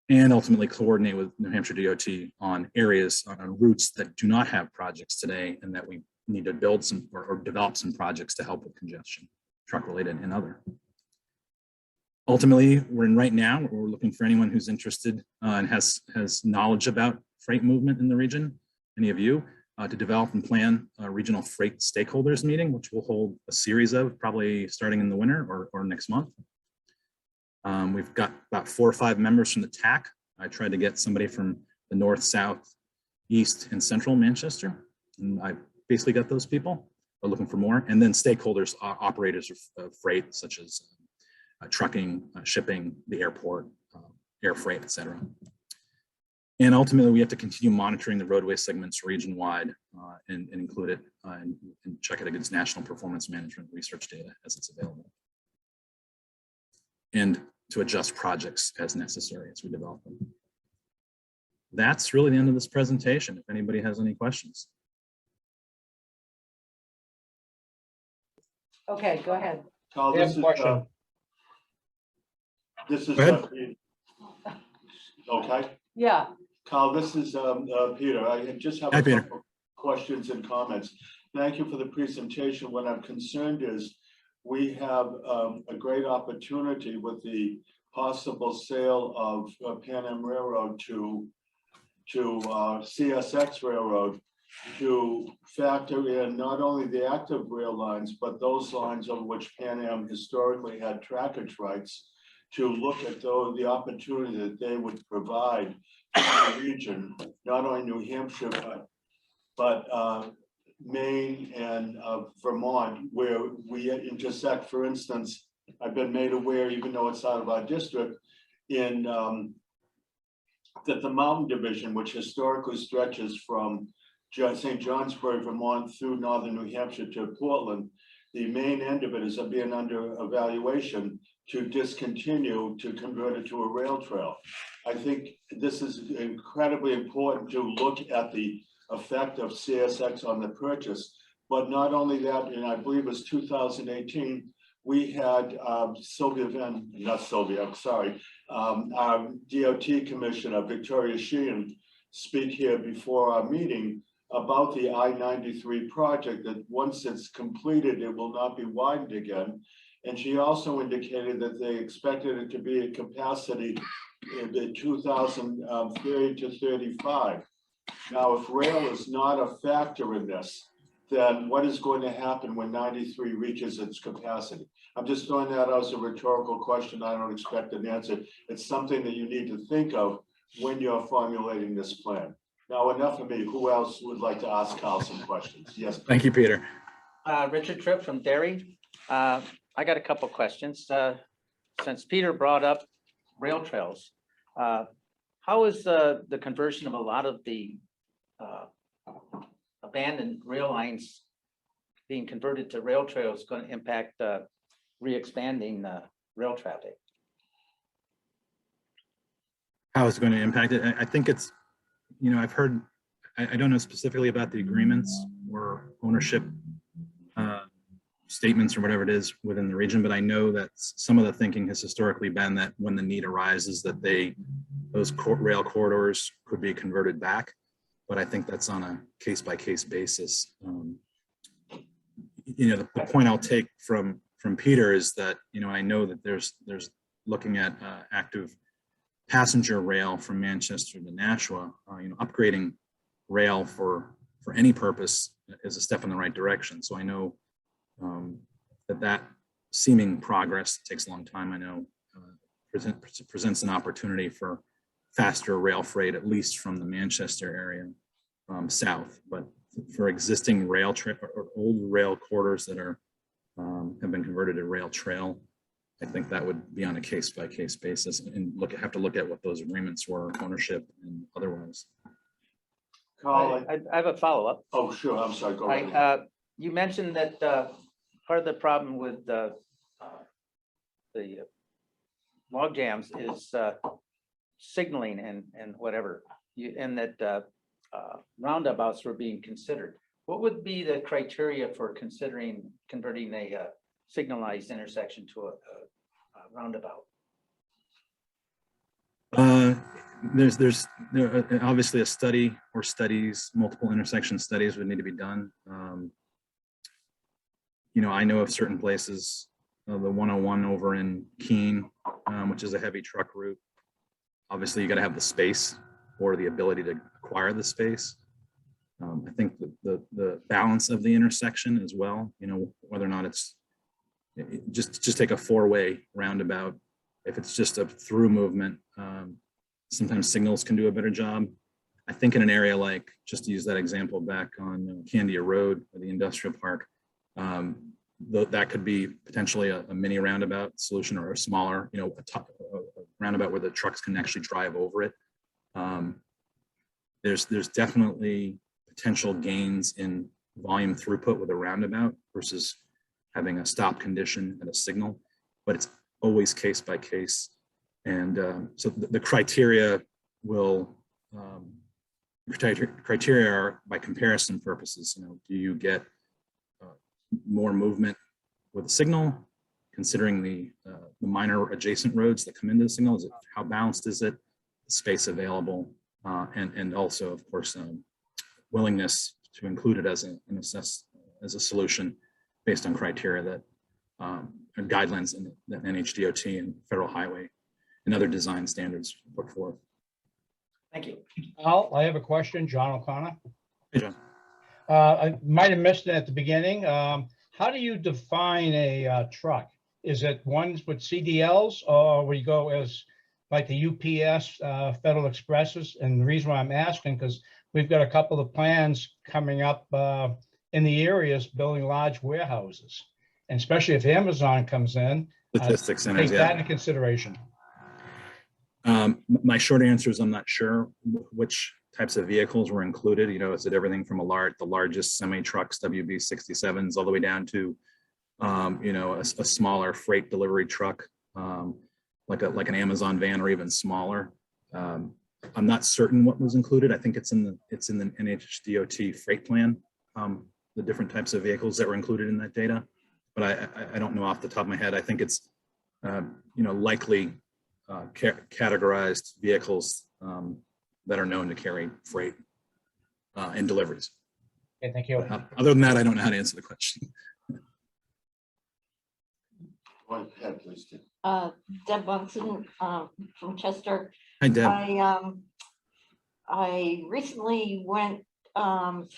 And ultimately coordinate with New Hampshire DOT on areas, on routes that do not have projects today, and that we need to build some or develop some projects to help with congestion, truck related and other. Ultimately, we're in right now, we're looking for anyone who's interested and has knowledge about freight movement in the region, any of you, to develop and plan a regional freight stakeholders meeting, which we'll hold a series of probably starting in the winter or next month. We've got about 4 or 5 members from the TAC. I tried to get somebody from the north, south, east, and central Manchester, and I basically got those people. We're looking for more, and then stakeholders, operators of freight, such as trucking, shipping, the airport, air freight, etc. And ultimately, we have to continue monitoring the roadway segments region-wide and include it and check it against national performance management research data as it's available. And to adjust projects as necessary as we develop them. That's really the end of this presentation. If anybody has any questions. Okay, go ahead. Carl, Yes, question. This is okay. Yeah. Carl, this is Peter. I just have Hi, a Peter. couple questions and comments. Thank you for the presentation. What I'm concerned is we have a great opportunity with the possible sale of Pan Am Railroad to CSX Railroad. to factor in not only the active rail lines, but those lines on which Pan Am historically had trackage rights, to look at the opportunity that they would provide to the region, not only New Hampshire, but Maine and Vermont, where we intersect. For instance, I've been made aware, even though it's out of our district, in that the Mountain Division, which historically stretches from St. Johnsbury, Vermont through northern New Hampshire to Portland, the main end of it is being under evaluation to discontinue, to convert it to a rail trail. I think this is incredibly important to look at the effect of CSX on the purchase. But not only that, and I believe it was 2018, we had Sylvia, our DOT Commissioner, Victoria Sheehan, speak here before our meeting about the I-93 project, that once it's completed, it will not be widened again. And she also indicated that they expected it to be at capacity in the 2030 to 35. Now, if rail is not a factor in this, then what is going to happen when 93 reaches its capacity? I'm just throwing that out as a rhetorical question. I don't expect an answer. It's something that you need to think of when you're formulating this plan. Now, enough of me. Who else would like to ask Kyle some questions? Yes. Thank you, Peter. Richard Tripp from Derry. I got a couple questions. Since Peter brought up rail trails, how is the conversion of a lot of the abandoned rail lines being converted to rail trails going to impact re-expanding rail traffic? How it's going to impact it? I think it's, I've heard, I don't know specifically about the agreements or ownership statements or whatever it is within the region, but I know that some of the thinking has historically been that when the need arises, that those rail corridors could be converted back. But I think that's on a case-by-case basis. The point I'll take from Peter is that, I know that there's looking at active passenger rail from Manchester to Nashua. Upgrading rail for any purpose is a step in the right direction. So I know that seeming progress takes a long time. I know presents an opportunity for faster rail freight, at least from the Manchester area south. But for existing rail or old rail corridors that have been converted to rail trail, I think that would be on a case-by-case basis and have to look at what those agreements were, ownership and otherwise. Carl, I have a follow-up. oh, sure. I'm sorry. Go ahead. You mentioned that part of the problem with the log jams is signaling and whatever, and that roundabouts were being considered. What would be the criteria for converting a signalized intersection to a roundabout? There's obviously a study or studies, multiple intersection studies would need to be done. I know of certain places, the 101 over in Keene, which is a heavy truck route. Obviously, you got to have the space or the ability to acquire the space. I think the balance of the intersection as well, whether or not it's just take a four-way roundabout. If it's just a through movement, sometimes signals can do a better job. I think in an area like, just to use that example back on Candia Road or the industrial park, that could be potentially a mini roundabout solution, or a smaller, a roundabout where the trucks can actually drive over it. There's definitely potential gains in volume throughput with a roundabout versus having a stop condition and a signal, but it's always case by case. And so the criteria criteria are by comparison purposes. Do you get more movement with a signal, considering the minor adjacent roads that come into the signal? How balanced is it? The space available, and also, of course, willingness to include it as a solution based on criteria that and guidelines that NHDOT and Federal Highway and other design standards put forth. Thank you. Al, I have a question. John O'Connor. Hey, John. I might have missed it at the beginning. How do you define a truck? Is it ones with CDLs or we go as like the UPS, Federal Expresses? And the reason why I'm asking, because we've got a couple of plans coming up in the areas building large warehouses. And especially if Amazon comes in, Logistics centers, take that yeah. into consideration. My short answer is I'm not sure which types of vehicles were included. You know, is it everything from the largest semi trucks, WB67s, all the way down to, you know, a smaller freight delivery truck, like an Amazon van or even smaller. I'm not certain what was included. I think it's in the NHDOT freight plan, the different types of vehicles that were included in that data. But I don't know off the top of my head. I think it's, you know, likely categorized vehicles that are known to carry freight and deliveries. Okay, thank you. Other than that, I don't know how to answer the question. Go ahead, please, Tim. Deb Bunsen, from Chester. Hi, Deb. I recently went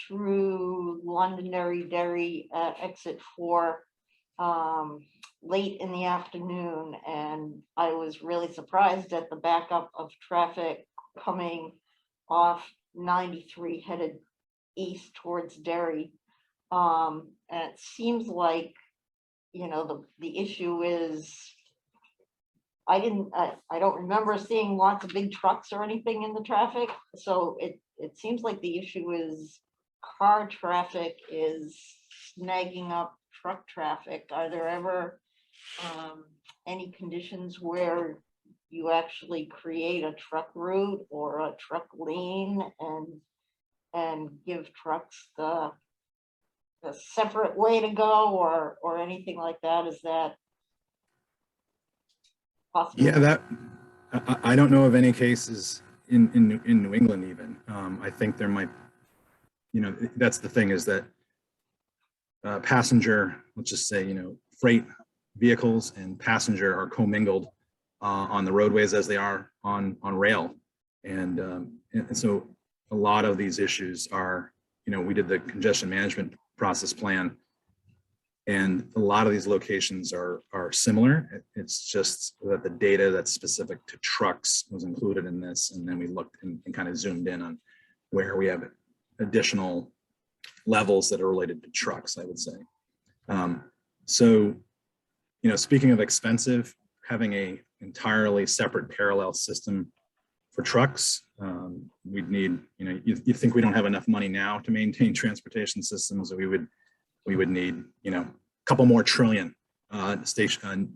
through Londonderry Dairy at exit 4 late in the afternoon, and I was really surprised at the backup of traffic coming off 93 headed east towards Derry. And it seems like, you know, the issue is, I don't remember seeing lots of big trucks or anything in the traffic. So it seems like the issue is car traffic is snagging up truck traffic. Are there ever any conditions where you actually create a truck route or a truck lane and give trucks the separate way to go or anything like that? Is that possible? Yeah, that I don't know of any cases in New England even. I think there might, you know, that's the thing, is that passenger, let's just say, you know, freight vehicles and passenger are commingled on the roadways as they are on rail. And so a lot of these issues are, you know, we did the congestion management process plan, and a lot of these locations are similar. It's just that the data that's specific to trucks was included in this, and then we looked and kind of zoomed in on where we have additional levels that are related to trucks, I would say. So, you know, speaking of expensive, having a entirely separate parallel system for trucks, we'd need, you know, you think we don't have enough money now to maintain transportation systems, so we would need, you know, a couple more trillion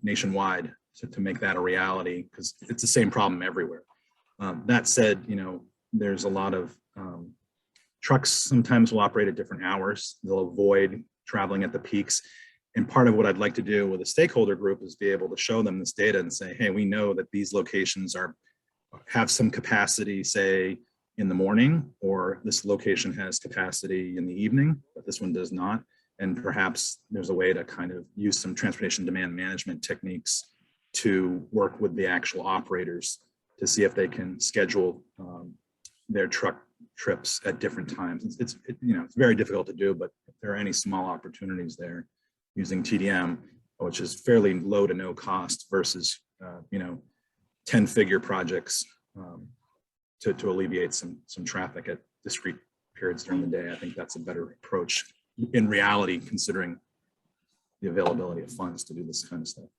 nationwide to make that a reality, because it's the same problem everywhere. That said, you know, there's a lot of trucks sometimes will operate at different hours. They'll avoid traveling at the peaks. And part of what I'd like to do with a stakeholder group is be able to show them this data and say, hey, we know that these locations have some capacity, say, in the morning, or this location has capacity in the evening, but this one does not. And perhaps there's a way to kind of use some transportation demand management techniques to work with the actual operators to see if they can schedule their truck trips at different times. It's you know, it's very difficult to do, but if there are any small opportunities there using TDM, which is fairly low to no cost versus you know, 10-figure projects to alleviate some traffic at discrete periods during the day, I think that's a better approach in reality, considering the availability of funds to do this kind of stuff.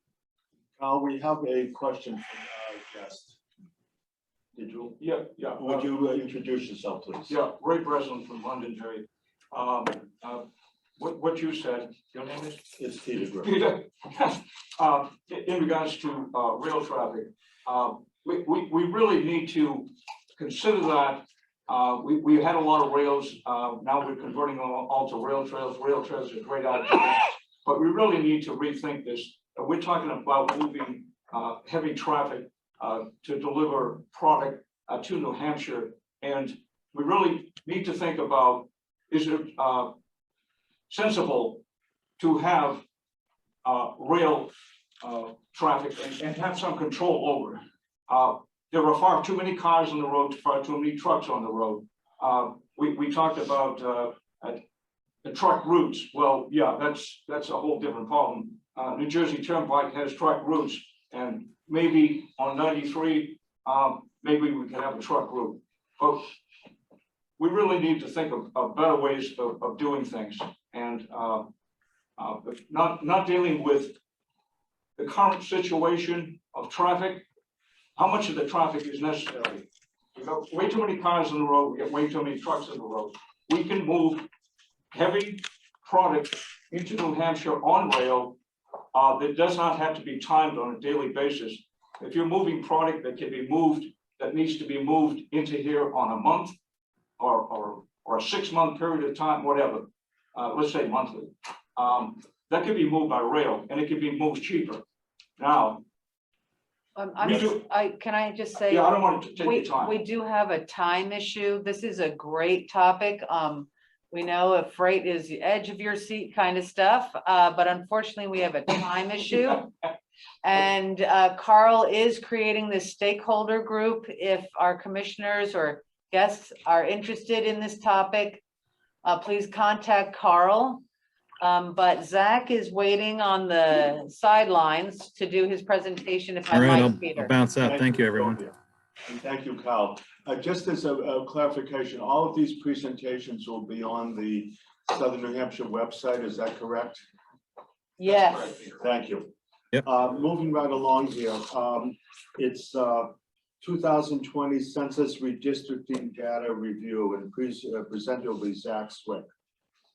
We have a question from our guest. Did you? Yeah. Would you introduce yourself, please? Yeah, Ray Breslin from Londonderry. What you said, your name is? It's Peter Griffin. Peter. In regards to rail traffic, we really need to consider that. We had a lot of rails. Now we're converting all to rail trails. Rail trails are a great idea, but we really need to rethink this. We're talking about moving heavy traffic to deliver product to New Hampshire, and we really need to think about, is it sensible to have rail traffic and have some control over it? There are far too many cars on the road, far too many trucks on the road. We talked about the truck routes, well, yeah, that's a whole different problem. New Jersey Turnpike has truck routes, and maybe on 93, maybe we can have a truck route. But we really need to think of better ways of doing things, and not dealing with the current situation of traffic. How much of the traffic is necessary? We got way too many cars on the road, we got way too many trucks on the road. We can move heavy product into New Hampshire on rail that does not have to be timed on a daily basis. If you're moving product that can be moved, that needs to be moved into here on a month or a 6-month period of time, whatever, let's say monthly, that can be moved by rail, and it can be moved cheaper. Now, Can I just say? yeah, I don't want to take your time. We do have a time issue. This is a great topic. We know if freight is the edge of your seat kind of stuff, but unfortunately we have a time issue. And Carl is creating this stakeholder group. If our commissioners or guests are interested in this topic, please contact Carl. But Zach is waiting on the sidelines to do his presentation. If I All right, might, Peter. I'll bounce out. Thank you, everyone. Sylvia. And thank you, Kyle. Just as a clarification, all of these presentations will be on the Southern New Hampshire website. Is that correct? Yes. Thank you. Yep. Moving right along here, it's 2020 Census Redistricting Data Review, and presented will be Zach Swick.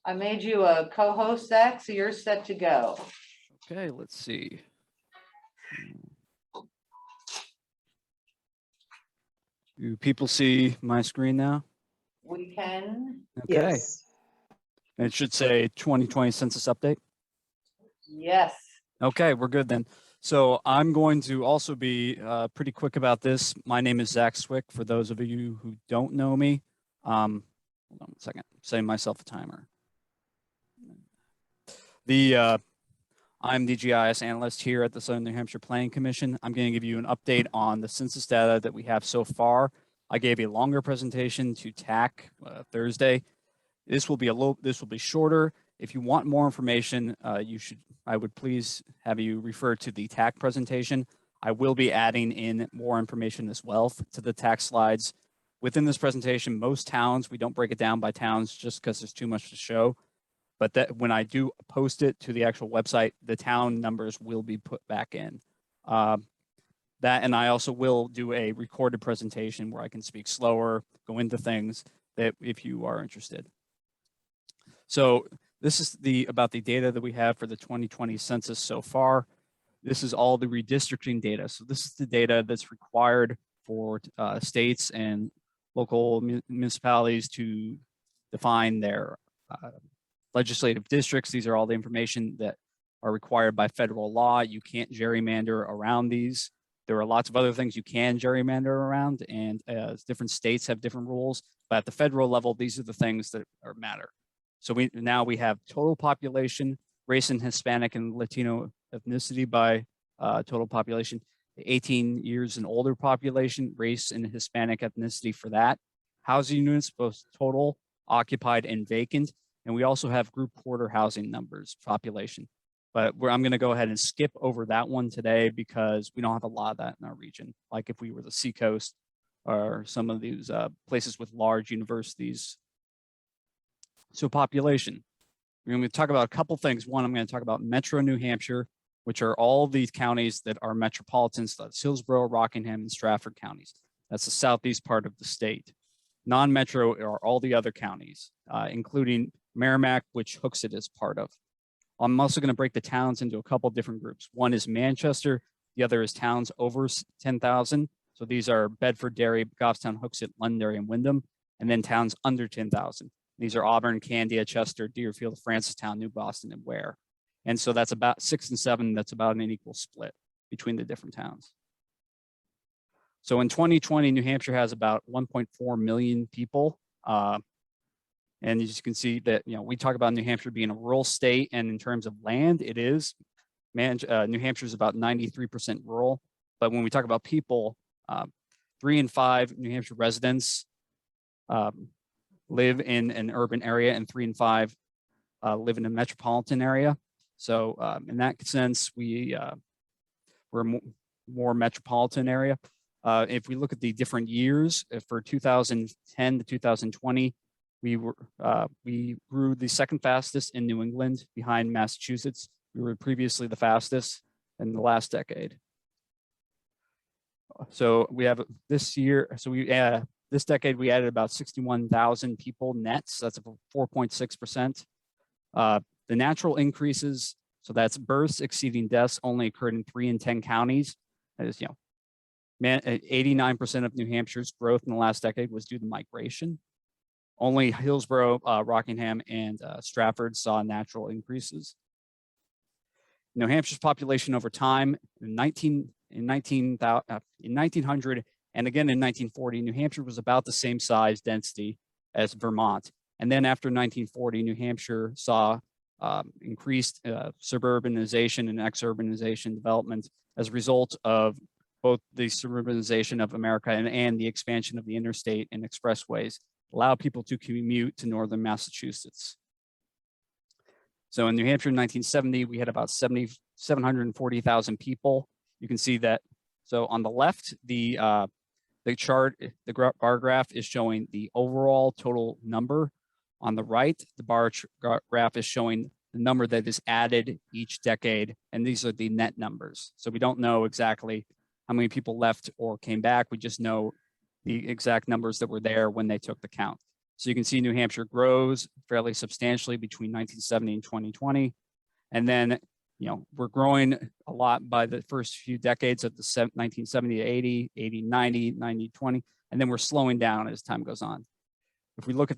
I made you a co-host, Zach, so you're set to go. Okay, let's see. Do people see my screen now? We can. Okay. Yes. And it should say 2020 census update. Yes. Okay, we're good then. So I'm going to also be pretty quick about this. My name is Zach Swick. For those of you who don't know me, hold on a second, setting myself a timer. I'm the GIS analyst here at the Southern New Hampshire Planning Commission. I'm going to give you an update on the census data that we have so far. I gave a longer presentation to TAC Thursday. This will be shorter. If you want more information, I would please have you refer to the TAC presentation. I will be adding in more information as well to the TAC slides. Within this presentation, most towns, we don't break it down by towns just because there's too much to show. But that when I do post it to the actual website, the town numbers will be put back in. And I also will do a recorded presentation where I can speak slower, go into things that if you are interested. So this is about the data that we have for the 2020 census so far. This is all the redistricting data. So this is the data that's required for states and local municipalities to define their legislative districts. These are all the information that are required by federal law. You can't gerrymander around these. There are lots of other things you can gerrymander around, and different states have different rules. But at the federal level, these are the things that matter. So now we have total population, race and Hispanic and Latino ethnicity by total population, 18 years and older population, race and Hispanic ethnicity for that. Housing units, both total, occupied, and vacant. And we also have group quarter housing numbers, population. But I'm going to go ahead and skip over that one today because we don't have a lot of that in our region. Like if we were the Seacoast or some of these places with large universities. So population, we're going to talk about a couple things. One, I'm going to talk about Metro New Hampshire, which are all these counties that are metropolitans, that's Hillsborough, Rockingham, and Stratford counties. That's the southeast part of the state. Non-metro are all the other counties, including Merrimack, which Hooksett is part of. I'm also going to break the towns into a couple different groups. One is Manchester, the other is towns over 10,000. So these are Bedford, Derry, Goffstown, Hooksett, Londonderry, and Windham, and then towns under 10,000. These are Auburn, Candia, Chester, Deerfield, Francistown, New Boston, and Ware. And so that's about 6 and 7. That's about an equal split between the different towns. So in 2020, New Hampshire has about 1.4 million people. And as you can see that, we talk about New Hampshire being a rural state, and in terms of land, it is. New Hampshire is about 93% rural. But when we talk about people, 3 in 5 New Hampshire residents live in an urban area, and 3 in 5 live in a metropolitan area. So in that sense, we're more metropolitan area. If we look at the different years, for 2010 to 2020, we grew the second fastest in New England behind Massachusetts. We were previously the fastest in the last decade. So we have this year, this decade, we added about 61,000 people net. So that's 4.6%. The natural increases, so that's births exceeding deaths, only occurred in 3 in 10 counties. That is, 89% of New Hampshire's growth in the last decade was due to migration. Only Hillsborough, Rockingham, and Stratford saw natural increases. New Hampshire's population over time, in 1900 and again in 1940, New Hampshire was about the same size density as Vermont. And then after 1940, New Hampshire saw increased suburbanization and exurbanization development as a result of both the suburbanization of America and the expansion of the interstate and expressways, allow people to commute to northern Massachusetts. So in New Hampshire in 1970, we had about 740,000 people. You can see that. So on the left, the chart, the bar graph is showing the overall total number. On the right, the bar graph is showing the number that is added each decade, and these are the net numbers. So we don't know exactly how many people left or came back. We just know the exact numbers that were there when they took the count. So you can see New Hampshire grows fairly substantially between 1970 and 2020. And then, we're growing a lot by the first few decades of the 1970 to 80, 80, 90, 90, 20, and then we're slowing down as time goes on. If we look at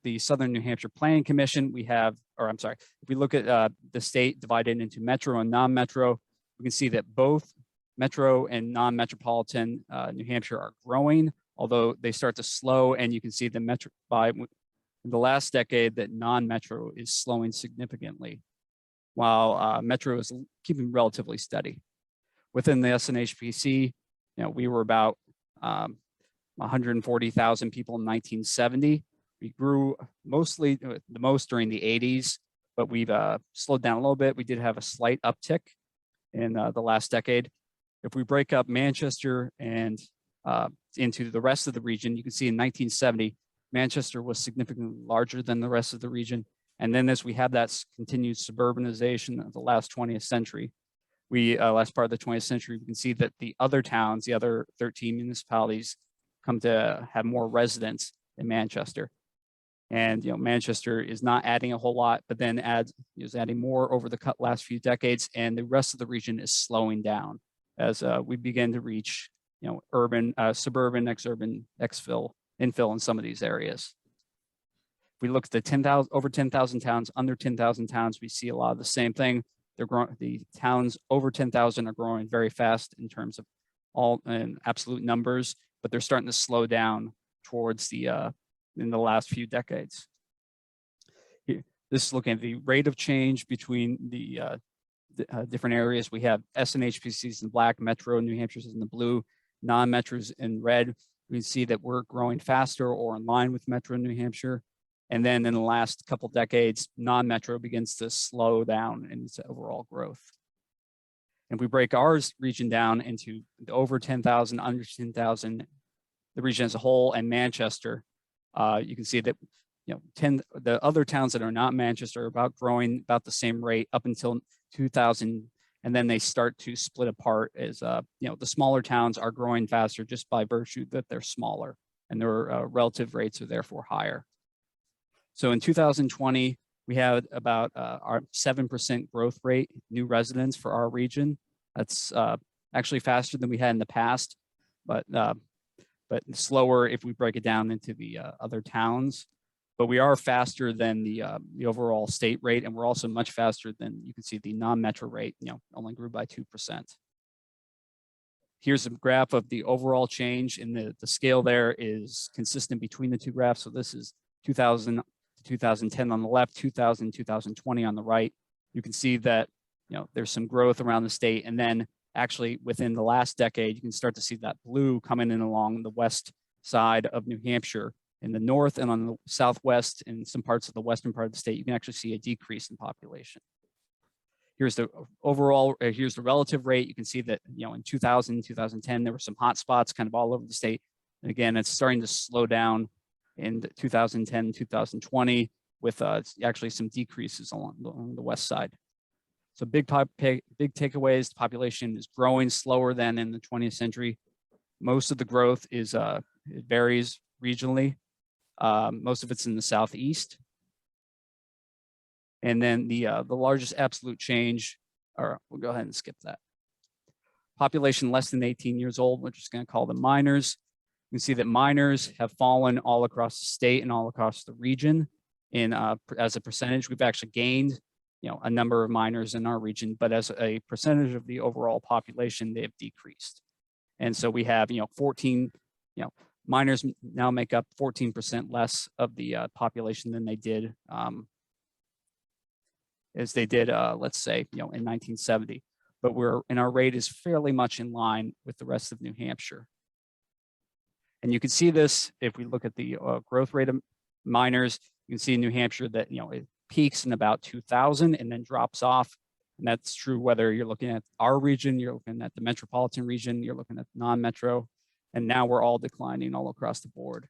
the Southern New Hampshire Planning Commission, if we look at the state divided into metro and non-metro, we can see that both metro and non-metropolitan New Hampshire are growing, although they start to slow, and you can see the metro by the last decade that non-metro is slowing significantly, while metro is keeping relatively steady. Within the SNHPC, we were about 140,000 people in 1970. We grew the most during the 80s, but we've slowed down a little bit. We did have a slight uptick in the last decade. If we break up Manchester and into the rest of the region, you can see in 1970, Manchester was significantly larger than the rest of the region. And then as we have that continued suburbanization of the last 20th century, last part of the 20th century, we can see that the other towns, the other 13 municipalities come to have more residents than Manchester. And Manchester is not adding a whole lot, but then is adding more over the last few decades, and the rest of the region is slowing down as we begin to reach urban, suburban, exurban, infill in some of these areas. If we look at the over 10,000 towns, under 10,000 towns, we see a lot of the same thing. They're growing. The towns over 10,000 are growing very fast in terms of in absolute numbers, but they're starting to slow down towards in the last few decades. This is looking at the rate of change between the different areas. We have SNHPCs in black, Metro New Hampshire's in the blue, non-Metros in red. We see that we're growing faster or in line with Metro New Hampshire. And then in the last couple decades, non-Metro begins to slow down in its overall growth. If we break our region down into the over 10,000, under 10,000, the region as a whole, and Manchester, you can see that the other towns that are not Manchester are growing about the same rate up until 2000, and then they start to split apart as the smaller towns are growing faster just by virtue that they're smaller, and their relative rates are therefore higher. So in 2020, we had about our 7% growth rate, new residents for our region. That's actually faster than we had in the past, but slower if we break it down into the other towns. But we are faster than the overall state rate, and we're also much faster than, you can see, the non-metro rate, only grew by 2%. Here's a graph of the overall change, and the scale there is consistent between the two graphs. So this is 2000 to 2010 on the left, 2000, 2020 on the right. You can see that there's some growth around the state, and then actually within the last decade, you can start to see that blue coming in along the west side of New Hampshire, in the north and on the southwest and some parts of the western part of the state, you can actually see a decrease in population. Here's the overall, here's the relative rate. You can see that, in 2000, 2010, there were some hot spots kind of all over the state. And again, it's starting to slow down in 2010, 2020 with actually some decreases along the west side. So big takeaways, the population is growing slower than in the 20th century. Most of the growth is, it varies regionally. Most of it's in the southeast. And then the largest absolute change, or we'll go ahead and skip that. Population less than 18 years old, we're just going to call them minors. You can see that minors have fallen all across the state and all across the region. As a percentage, we've actually gained, a number of minors in our region, but as a percentage of the overall population, they have decreased. And so we have, 14, minors now make up 14% less of the population than they did, let's say, in 1970. But our rate is fairly much in line with the rest of New Hampshire. And you can see this if we look at the growth rate of minors. You can see in New Hampshire that it peaks in about 2000 and then drops off. And that's true whether you're looking at our region, you're looking at the metropolitan region, you're looking at non-metro, and now we're all declining all across the board.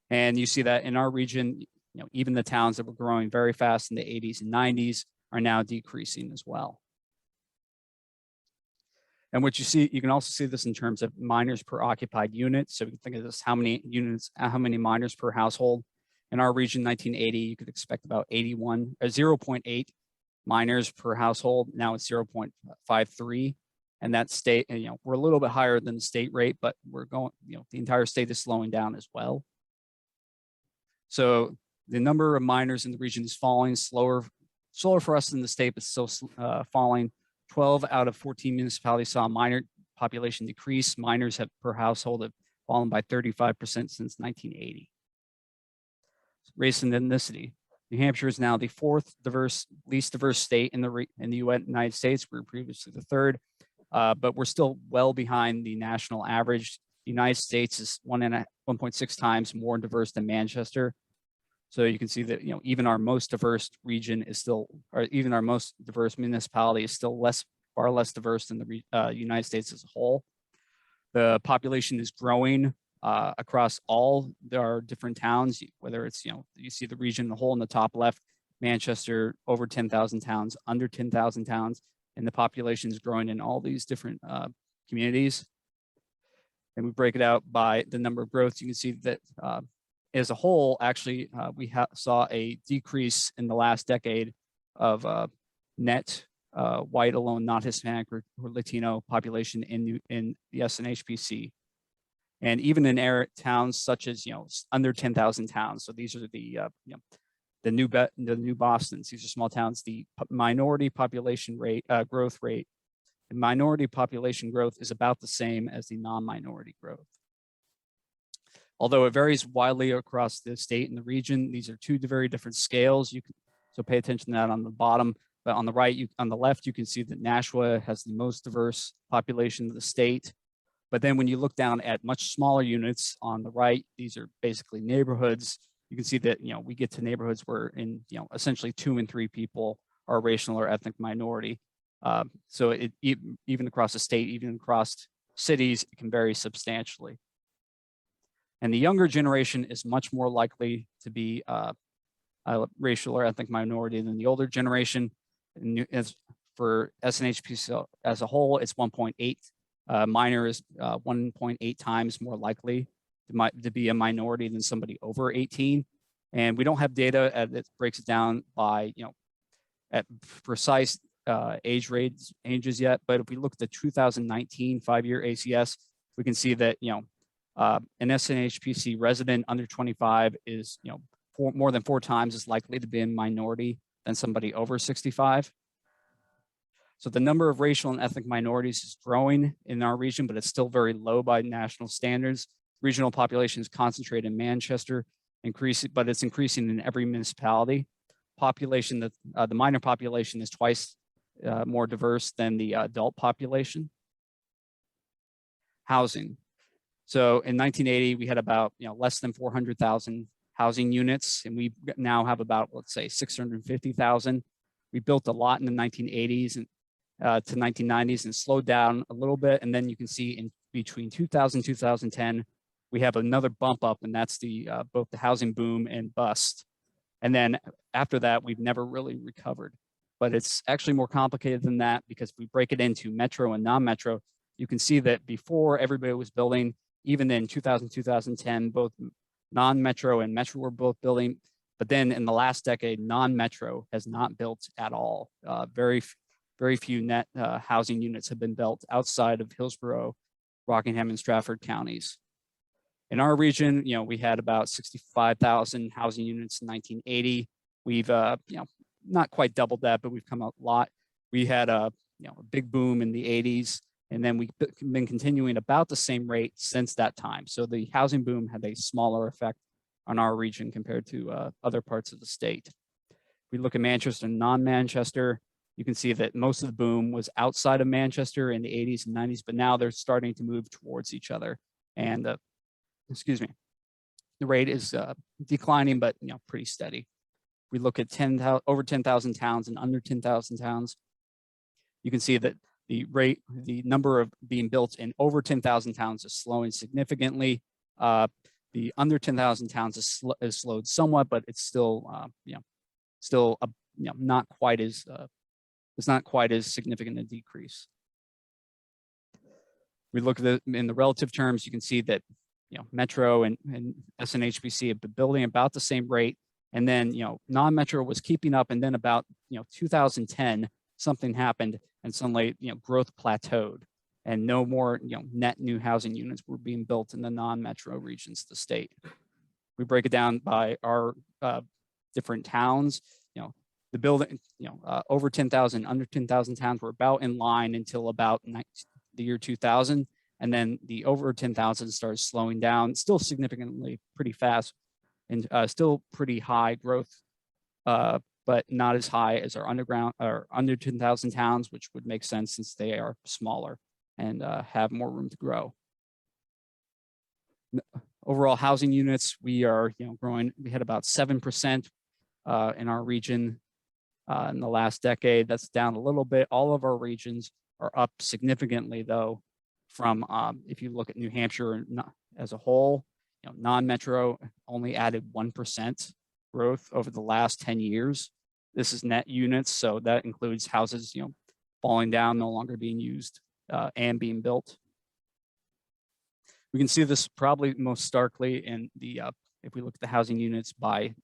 And you see that in our region, even the towns that were growing very fast in the 80s and 90s are now decreasing as well. And what you see, you can also see this in terms of minors per occupied unit. So we can think of this, how many minors per household. In our region, 1980, you could expect about 0.8 minors per household. Now it's 0.53. And that state, we're a little bit higher than the state rate, but we're going, the entire state is slowing down as well. So the number of minors in the region is falling slower for us than the state, but still falling. 12 out of 14 municipalities saw a minor population decrease. Minors per household have fallen by 35% since 1980. Race and ethnicity. New Hampshire is now the fourth least diverse state in the United States. We were previously the third, but we're still well behind the national average. The United States is 1.6 times more diverse than Manchester. So you can see that, even our most diverse region is still, or even our most diverse municipality is still far less diverse than the United States as a whole. The population is growing across all our different towns, whether it's, you see the region, the whole in the top left, Manchester, over 10,000 towns, under 10,000 towns, and the population is growing in all these different communities. And we break it out by the number of growths. You can see that as a whole, actually, we saw a decrease in the last decade of net white alone, not Hispanic or Latino population in the SNHPC. And even in towns such as, under 10,000 towns. So these are the new Bostons. These are small towns. The minority population rate, growth rate, the minority population growth is about the same as the non-minority growth. Although it varies widely across the state and the region, these are two very different scales. So pay attention to that on the bottom. But on the right, on the left, you can see that Nashua has the most diverse population of the state. But then when you look down at much smaller units on the right, these are basically neighborhoods. You can see that, we get to neighborhoods where essentially 2 and 3 people are a racial or ethnic minority. So even across the state, even across cities, it can vary substantially. And the younger generation is much more likely to be a racial or ethnic minority than the older generation. And as for SNHPC as a whole, it's 1.8. Minor is 1.8 times more likely to be a minority than somebody over 18. And we don't have data that breaks it down by, at precise ages yet. But if we look at the 2019 5-year ACS, we can see that, an SNHPC resident under 25 is, more than 4 times as likely to be a minority than somebody over 65. So the number of racial and ethnic minorities is growing in our region, but it's still very low by national standards. Regional population is concentrated in Manchester, but it's increasing in every municipality. The minor population is twice more diverse than the adult population. Housing. So in 1980, we had about less than 400,000 housing units, and we now have about, let's say, 650,000. We built a lot in the 1980s and to 1990s and slowed down a little bit. And then you can see in between 2000 2010, we have another bump up, and that's the both the housing boom and bust. And then after that, we've never really recovered. But it's actually more complicated than that, because if we break it into metro and non-metro, you can see that before everybody was building, even in 2000, 2010, both non-metro and metro were both building. But then in the last decade, non-metro has not built at all. Very few net housing units have been built outside of Hillsborough, Rockingham, and Stratford counties. In our region, we had about 65,000 housing units in 1980. We've, not quite doubled that, but we've come a lot. We had a big boom in the 80s, and then we've been continuing about the same rate since that time. So the housing boom had a smaller effect on our region compared to other parts of the state. We look at Manchester and non-Manchester, you can see that most of the boom was outside of Manchester in the 80s and 90s, but now they're starting to move towards each other. And excuse me, the rate is declining, but pretty steady. We look at over 10,000 towns and under 10,000 towns. You can see that the number of being built in over 10,000 towns is slowing significantly. The under 10,000 towns is slowed somewhat, but it's still, not quite as it's not quite as significant a decrease. We look at in the relative terms, you can see that Metro and SNHPC have been building about the same rate, and then non-Metro was keeping up, and then about 2010 something happened, and suddenly growth plateaued, and no more net new housing units were being built in the non-Metro regions of the state. We break it down by our different towns. The building, over 10,000, under 10,000 towns were about in line until about the year 2000. And then the over 10,000 started slowing down, still significantly pretty fast and still pretty high growth, but not as high as our underground or under 10,000 towns, which would make sense since they are smaller and have more room to grow. Overall housing units, we are growing. We had about 7% in our region in the last decade. That's down a little bit. All of our regions are up significantly, though, from if you look at New Hampshire as a whole, non-metro only added 1% growth over the last 10 years. This is net units, so that includes houses falling down, no longer being used, and being built. We can see this probably most starkly in the if we look at the housing units by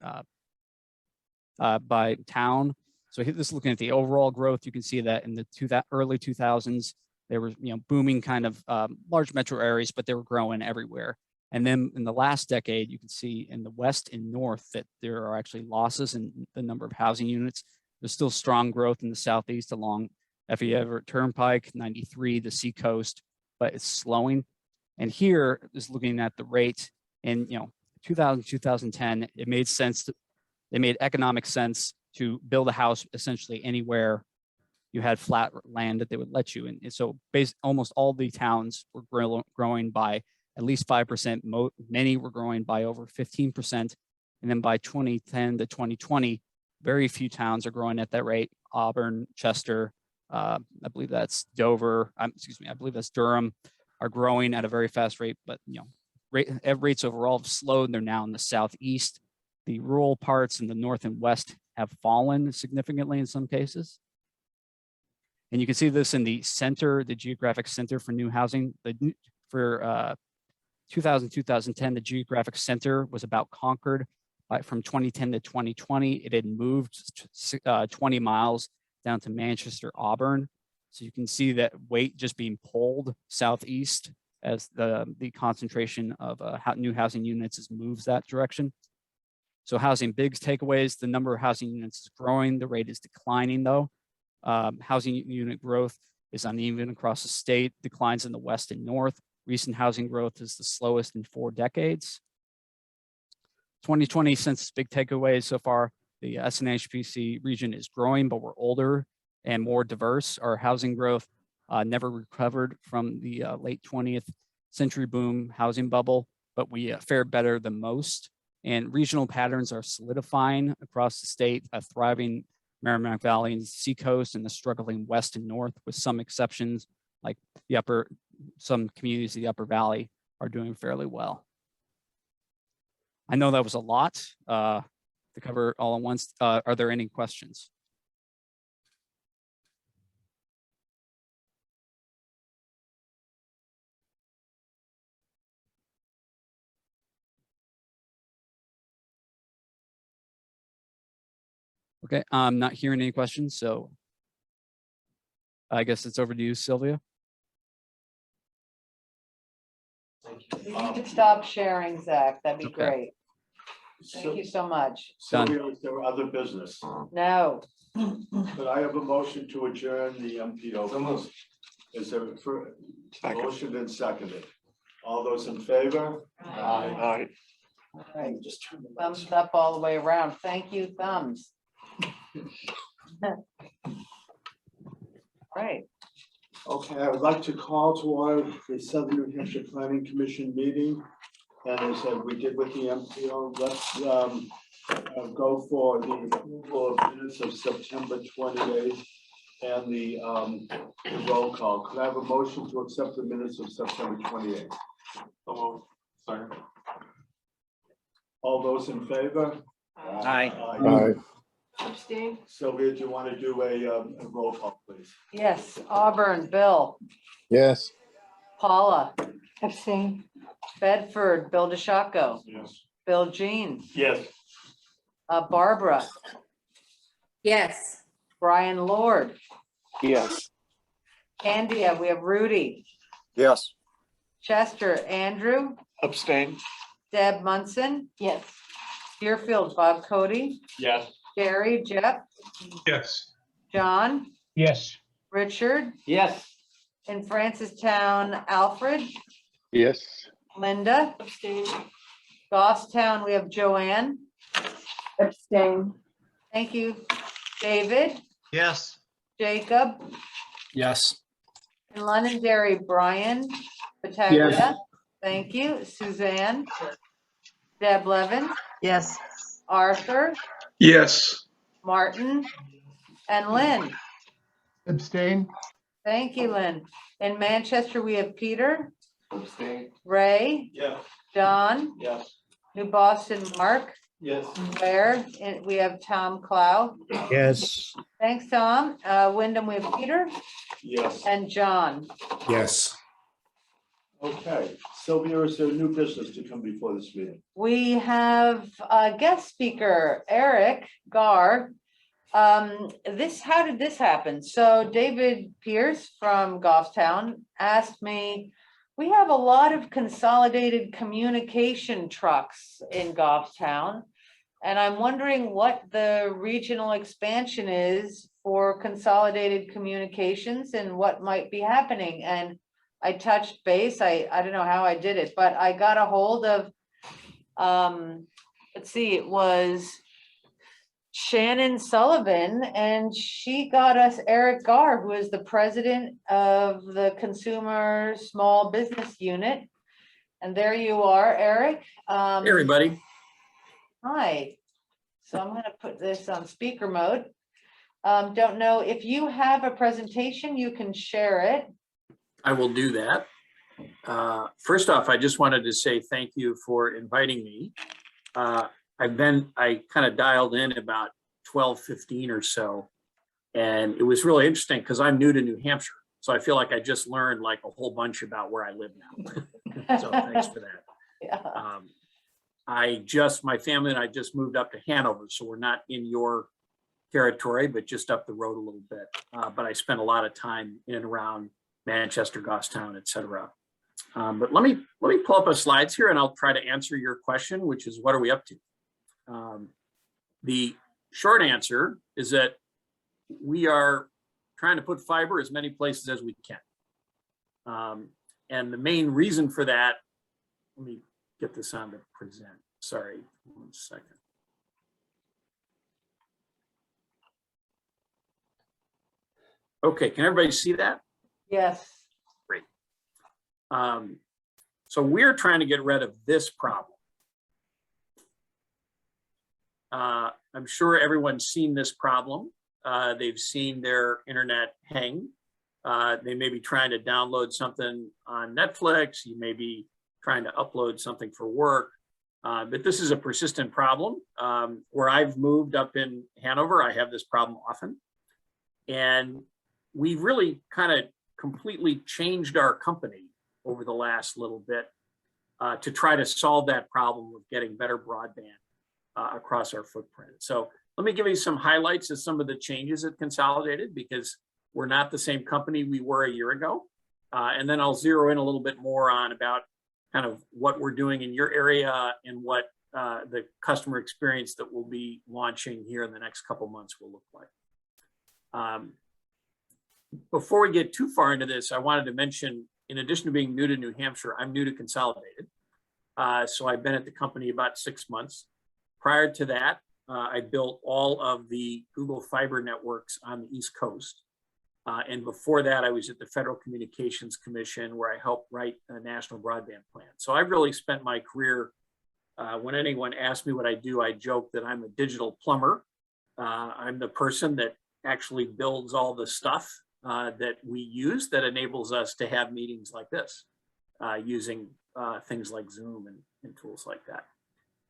town. So this is looking at the overall growth. You can see that in the early 2000s, they were booming kind of large metro areas, but they were growing everywhere. And then in the last decade, you can see in the west and north that there are actually losses in the number of housing units. There's still strong growth in the southeast along F.E. Everett Turnpike, 93, the Seacoast, but it's slowing. And here is looking at the rate in 2000, 2010. It made sense. It made economic sense to build a house essentially anywhere you had flat land that they would let you in. And so almost all the towns were growing by at least 5%. Many were growing by over 15%. And then by 2010 to 2020, very few towns are growing at that rate. Auburn, Chester, I believe that's Dover, I believe that's Durham, are growing at a very fast rate, but rates overall have slowed. They're now in the southeast. The rural parts in the north and west have fallen significantly in some cases. And you can see this in the center, the geographic center for new housing. For 2000, 2010, the geographic center was about conquered. From 2010 to 2020, it had moved 20 miles down to Manchester, Auburn. So you can see that weight just being pulled southeast as the concentration of new housing units moves that direction. So housing bigs takeaways, the number of housing units is growing, the rate is declining though. Housing unit growth is uneven across the state, declines in the west and north. Recent housing growth is the slowest in 4 decades. 2020 census big takeaways so far, the SNHPC region is growing, but we're older and more diverse. Our housing growth never recovered from the late 20th century boom housing bubble, but we fared better than most. And regional patterns are solidifying across the state, a thriving Merrimack Valley and Seacoast, and the struggling west and north, with some exceptions like some communities of the Upper Valley are doing fairly well. I know that was a lot to cover all at once. Are there any questions? Okay, I'm not hearing any questions, so I guess it's over to you, Sylvia. If you could stop sharing, Zach, that'd be Okay. great. Thank you so much. Done. Sylvia, is there other business? No, Could I have a motion to adjourn the MPO? Is there a motion and seconded? All those in favor? Aye. all right, thumbs up all the way around. Thank you, thumbs. Right, Okay, I would like to call to order the Southern New Hampshire Planning Commission meeting. And as we did with the MPO, let's go for the approval of minutes of September 28th and the roll call. Could I have a motion to accept the minutes of September 28th? Sorry. All those in favor? Aye. Aye. Abstain. Sylvia, do you want to do a roll call, please? yes, Auburn, Bill, Yes. Paula, Abstain. Bedford, Bill DeShaco, Yes. Bill Jean, Yes. Barbara, Yes. Brian Lord, Yes. Candia, we have Rudy, Yes. Chester, Andrew, Abstain. Deb Munson, Yes. Deerfield, Bob Cody, Yes. Gary, Jeff, Yes. John, Yes. Richard, yes. in Francistown, Alfred, Yes. Linda, Abstain. Goffstown, we have Joanne. Abstain. Thank you. David, Yes. Jacob, Yes. in Londonderry, Brian, Pataglia. Thank you. Suzanne, Deb Levin, Yes. Arthur, Yes. Martin, and Lynn. Abstain. Thank you, Lynn. In Manchester, we have Peter, Abstain. Ray, Yes. John, Yes. New Boston, Mark, Yes. Ware, and we have Tom Clow. Yes. Thanks, Tom. Wyndham, we have Peter Yes. and John. Yes. Okay, Sylvia, is there new business to come before this meeting? We have a guest speaker, Erik, Garr. How did this happen? So David Pierce from Goffstown asked me, we have a lot of consolidated communication trucks in Goffstown. And I'm wondering what the regional expansion is for consolidated communications and what might be happening. And I touched base. I don't know how I did it, but I got a hold of, let's see, it was Shannon Sullivan, and she got us Erik Garr, who is the president of the Consumer Small Business Unit. And there you are, Erik. Hey, everybody. Hi. So I'm going to put this on speaker mode. Don't know if you have a presentation, you can share it. I will do that. First off, I just wanted to say thank you for inviting me. I kind of dialed in about 12:15 or so, and it was really interesting because I'm new to New Hampshire. So I feel like I just learned like a whole bunch about where I live now. So thanks for that. Yeah. My family and I just moved up to Hanover, so we're not in your territory, but just up the road a little bit. But I spent a lot of time in and around Manchester, Goffstown, et cetera. But let me pull up a slides here and I'll try to answer your question, which is what are we up to? The short answer is that we are trying to put fiber as many places as we can. And the main reason for that, let me get this on to present. Sorry, 1 second. Okay, can everybody see that? Yes. Great. So we're trying to get rid of this problem. I'm sure everyone's seen this problem. They've seen their internet hang. They may be trying to download something on Netflix. You may be trying to upload something for work. But this is a persistent problem. Where I've moved up in Hanover, I have this problem often. And we've really kind of completely changed our company over the last little bit to try to solve that problem of getting better broadband across our footprint. So let me give you some highlights of some of the changes at Consolidated, because we're not the same company we were a year ago. And then I'll zero in a little bit more on about kind of what we're doing in your area and what the customer experience that we'll be launching here in the next couple months will look like. Before we get too far into this, I wanted to mention, in addition to being new to New Hampshire, I'm new to Consolidated. So I've been at the company about 6 months. Prior to that, I built all of the Google Fiber networks on the East Coast. And before that, I was at the Federal Communications Commission, where I helped write a national broadband plan. So I've really spent my career, when anyone asks me what I do, I joke that I'm a digital plumber. I'm the person that actually builds all the stuff that we use that enables us to have meetings like this, using things like Zoom and tools like that.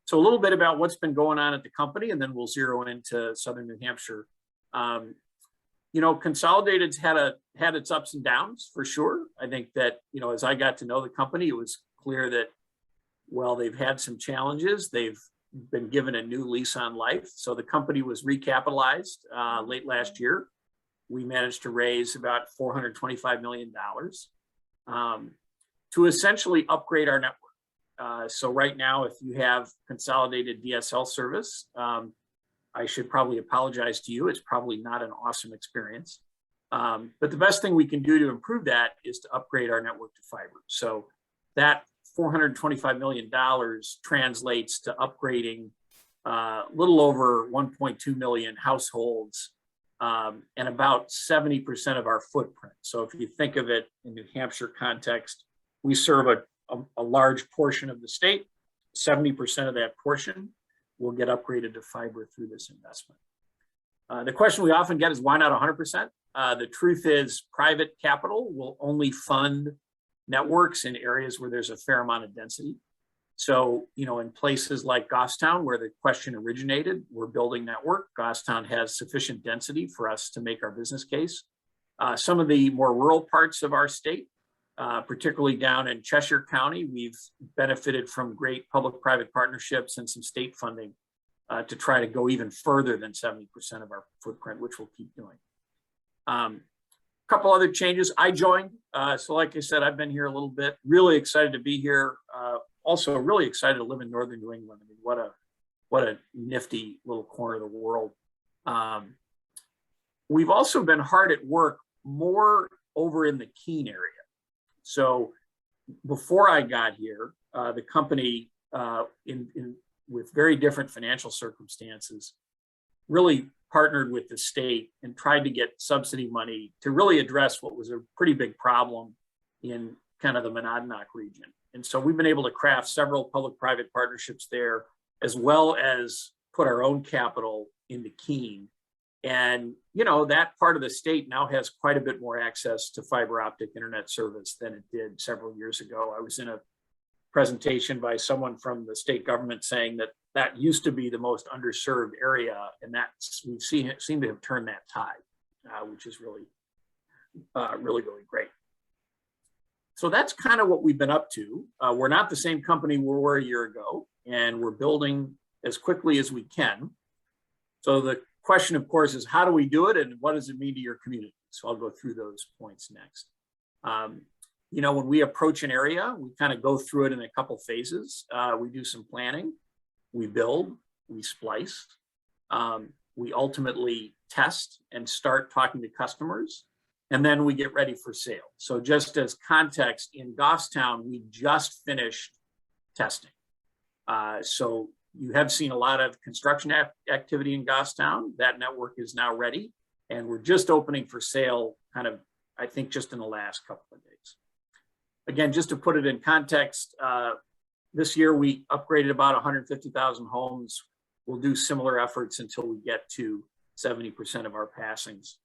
So a little bit about what's been going on at the company, and then we'll zero into Southern New Hampshire. You know, Consolidated's had its ups and downs for sure. I think that, you know, as I got to know the company, it was clear that, well, they've had some challenges. They've been given a new lease on life. So the company was recapitalized late last year. We managed to raise about $425 million to essentially upgrade our network. So right now, if you have Consolidated DSL service, I should probably apologize to you. It's probably not an awesome experience. But the best thing we can do to improve that is to upgrade our network to fiber. So that $425 million translates to upgrading a little over 1.2 million households and about 70% of our footprint. So if you think of it in New Hampshire context, we serve a large portion of the state. 70% of that portion will get upgraded to fiber through this investment. The question we often get is, why not 100%? The truth is, private capital will only fund networks in areas where there's a fair amount of density. So, you know, in places like Goffstown, where the question originated, we're building network. Goffstown has sufficient density for us to make our business case. Some of the more rural parts of our state, particularly down in Cheshire County, we've benefited from great public-private partnerships and some state funding to try to go even further than 70% of our footprint, which we'll keep doing. A couple other changes. I joined, so like I said, I've been here a little bit, really excited to be here. Also really excited to live in Northern New England. I mean, what a nifty little corner of the world. We've also been hard at work more over in the Keene area. So before I got here, the company, with very different financial circumstances, really partnered with the state and tried to get subsidy money to really address what was a pretty big problem in kind of the Monadnock region. And so we've been able to craft several public-private partnerships there, as well as put our own capital into Keene. And, you know, that part of the state now has quite a bit more access to fiber optic internet service than it did several years ago. I was in a presentation by someone from the state government saying that that used to be the most underserved area, and we've seem to have turned that tide, which is really, really great. So that's kind of what we've been up to. We're not the same company we were a year ago, and we're building as quickly as we can. So the question, of course, is how do we do it, and what does it mean to your community? So I'll go through those points next. You know, when we approach an area, we kind of go through it in a couple phases. We do some planning, we build, we splice, we ultimately test and start talking to customers, and then we get ready for sale. So just as context, in Goffstown, we just finished testing. So you have seen a lot of construction activity in Goffstown. That network is now ready, and we're just opening for sale kind of, I think, just in the last couple of days. again, just to put it in context, this year we upgraded about 150,000 homes. We'll do similar efforts until we get to 70% of our passings.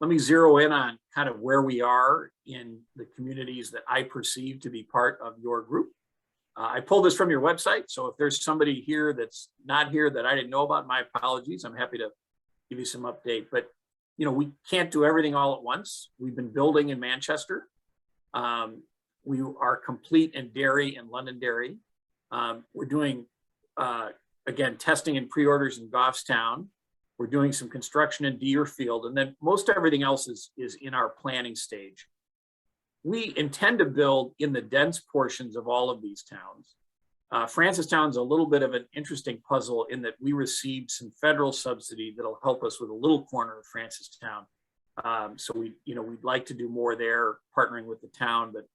Let me zero in on kind of where we are in the communities that I perceive to be part of your group. I pulled this from your website, so if there's somebody here that's not here that I didn't know about, my apologies. I'm happy to give you some update, but you know, we can't do everything all at once. We've been building in Manchester. We are complete in Derry and Londonderry. We're doing, again, testing and pre-orders in Goffstown. We're doing some construction in Deerfield, and then most everything else is in our planning stage. We intend to build in the dense portions of all of these towns. Francistown's a little bit of an interesting puzzle in that we received some federal subsidy that'll help us with a little corner of Francistown. So we'd like to do more there, partnering with the town, but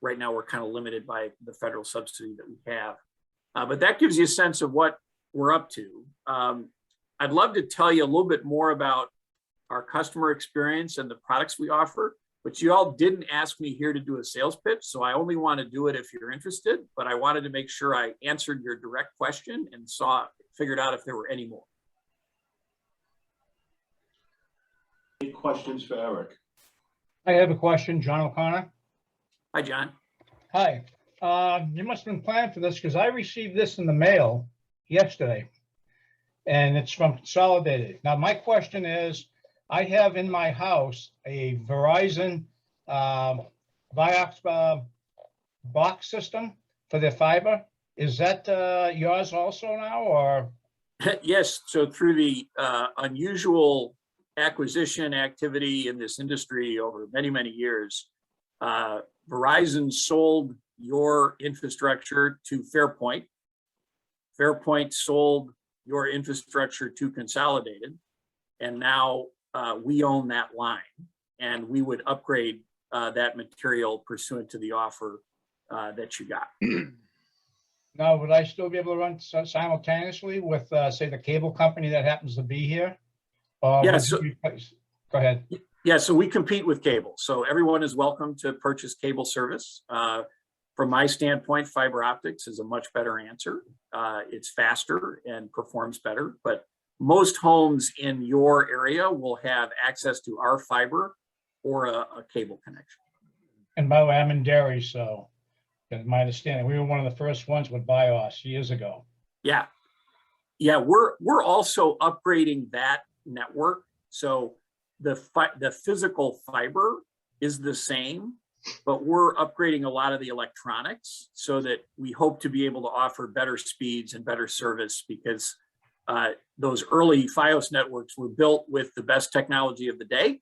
right now we're kind of limited by the federal subsidy that we have. But that gives you a sense of what we're up to. I'd love to tell you a little bit more about our customer experience and the products we offer, but you all didn't ask me here to do a sales pitch, so I only want to do it if you're interested, but I wanted to make sure I answered your direct question and figured out if there were any more. Any questions for Erik? I have a question, John O'Connor. Hi, John. Hi. You must have been planning for this because I received this in the mail yesterday, and it's from Consolidated. Now, my question is, I have in my house a Verizon Vioxx box system for their fiber. Is that yours also now, or? Yes. So through the unusual acquisition activity in this industry over many, many years, Verizon sold your infrastructure to Fairpoint. Fairpoint sold your infrastructure to Consolidated, and now we own that line, and we would upgrade that material pursuant to the offer that you got. Now, would I still be able to run simultaneously with, say, the cable company that happens to be here? Yeah, go ahead. Yeah, so we compete with cable. So everyone is welcome to purchase cable service. From my standpoint, fiber optics is a much better answer. It's faster and performs better, but most homes in your area will have access to our fiber or a cable connection. And by the way, I'm in Derry, so in my understanding, we were one of the first ones with BIOS years ago. Yeah, we're also upgrading that network. So the physical fiber is the same, but we're upgrading a lot of the electronics so that we hope to be able to offer better speeds and better service, because those early FiOS networks were built with the best technology of the day,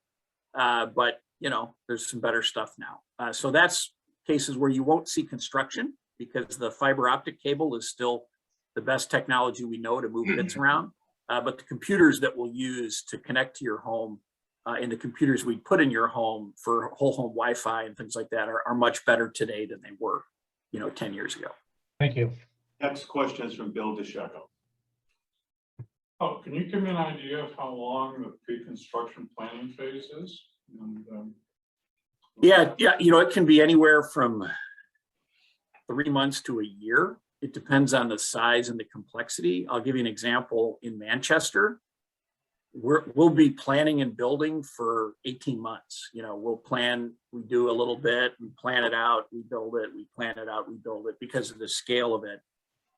but you know, there's some better stuff now. So that's cases where you won't see construction because the fiber optic cable is still the best technology we know to move bits around. But the computers that we'll use to connect to your home and the computers we put in your home for whole home Wi-Fi and things like that are much better today than they were, 10 years ago. Thank you. Next question is from Bill DeSheko. Oh, can you give me an idea of how long the pre-construction planning phase is? And, Yeah, it can be anywhere from 3 months to a year. It depends on the size and the complexity. I'll give you an example. In Manchester, we'll be planning and building for 18 months. We'll plan, we do a little bit, we plan it out, we build it, we plan it out, we build it because of the scale of it.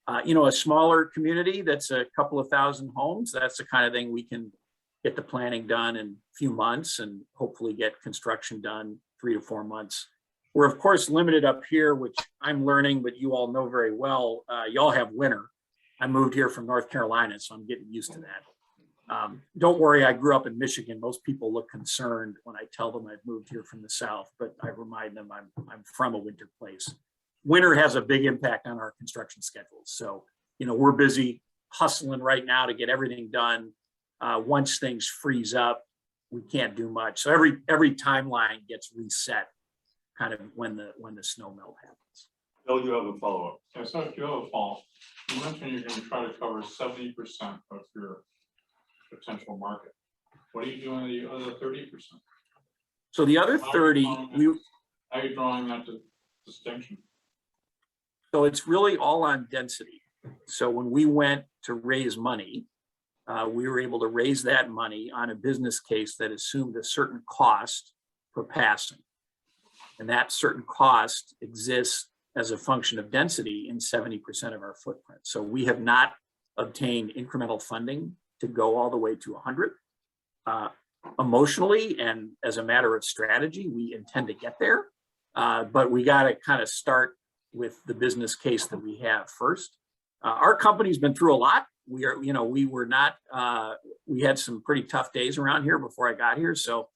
A smaller community that's a couple of thousand homes, that's the kind of thing we can get the planning done in a few months and hopefully get construction done 3 to 4 months. We're of course limited up here, which I'm learning, but you all know very well. Y'all have winter. I moved here from North Carolina, so I'm getting used to that. Don't worry, I grew up in Michigan. Most people look concerned when I tell them I've moved here from the South, but I remind them I'm from a winter place. Winter has a big impact on our construction schedules. So, we're busy hustling right now to get everything done. Once things freeze up, we can't do much. So every timeline gets reset kind of when the snow melt happens. Bill, you have a follow-up. yeah, so if you have a follow, you mentioned you're going to try to cover 70% of your potential market. What are you doing the other 30%? So the other 30, How are you drawing that distinction? So it's really all on density. So when we went to raise money, we were able to raise that money on a business case that assumed a certain cost per passing. And that certain cost exists as a function of density in 70% of our footprint. So we have not obtained incremental funding to go all the way to 100. Emotionally and as a matter of strategy, we intend to get there, but we got to kind of start with the business case that we have first. Our company's been through a lot. We had some pretty tough days around here before I got here. So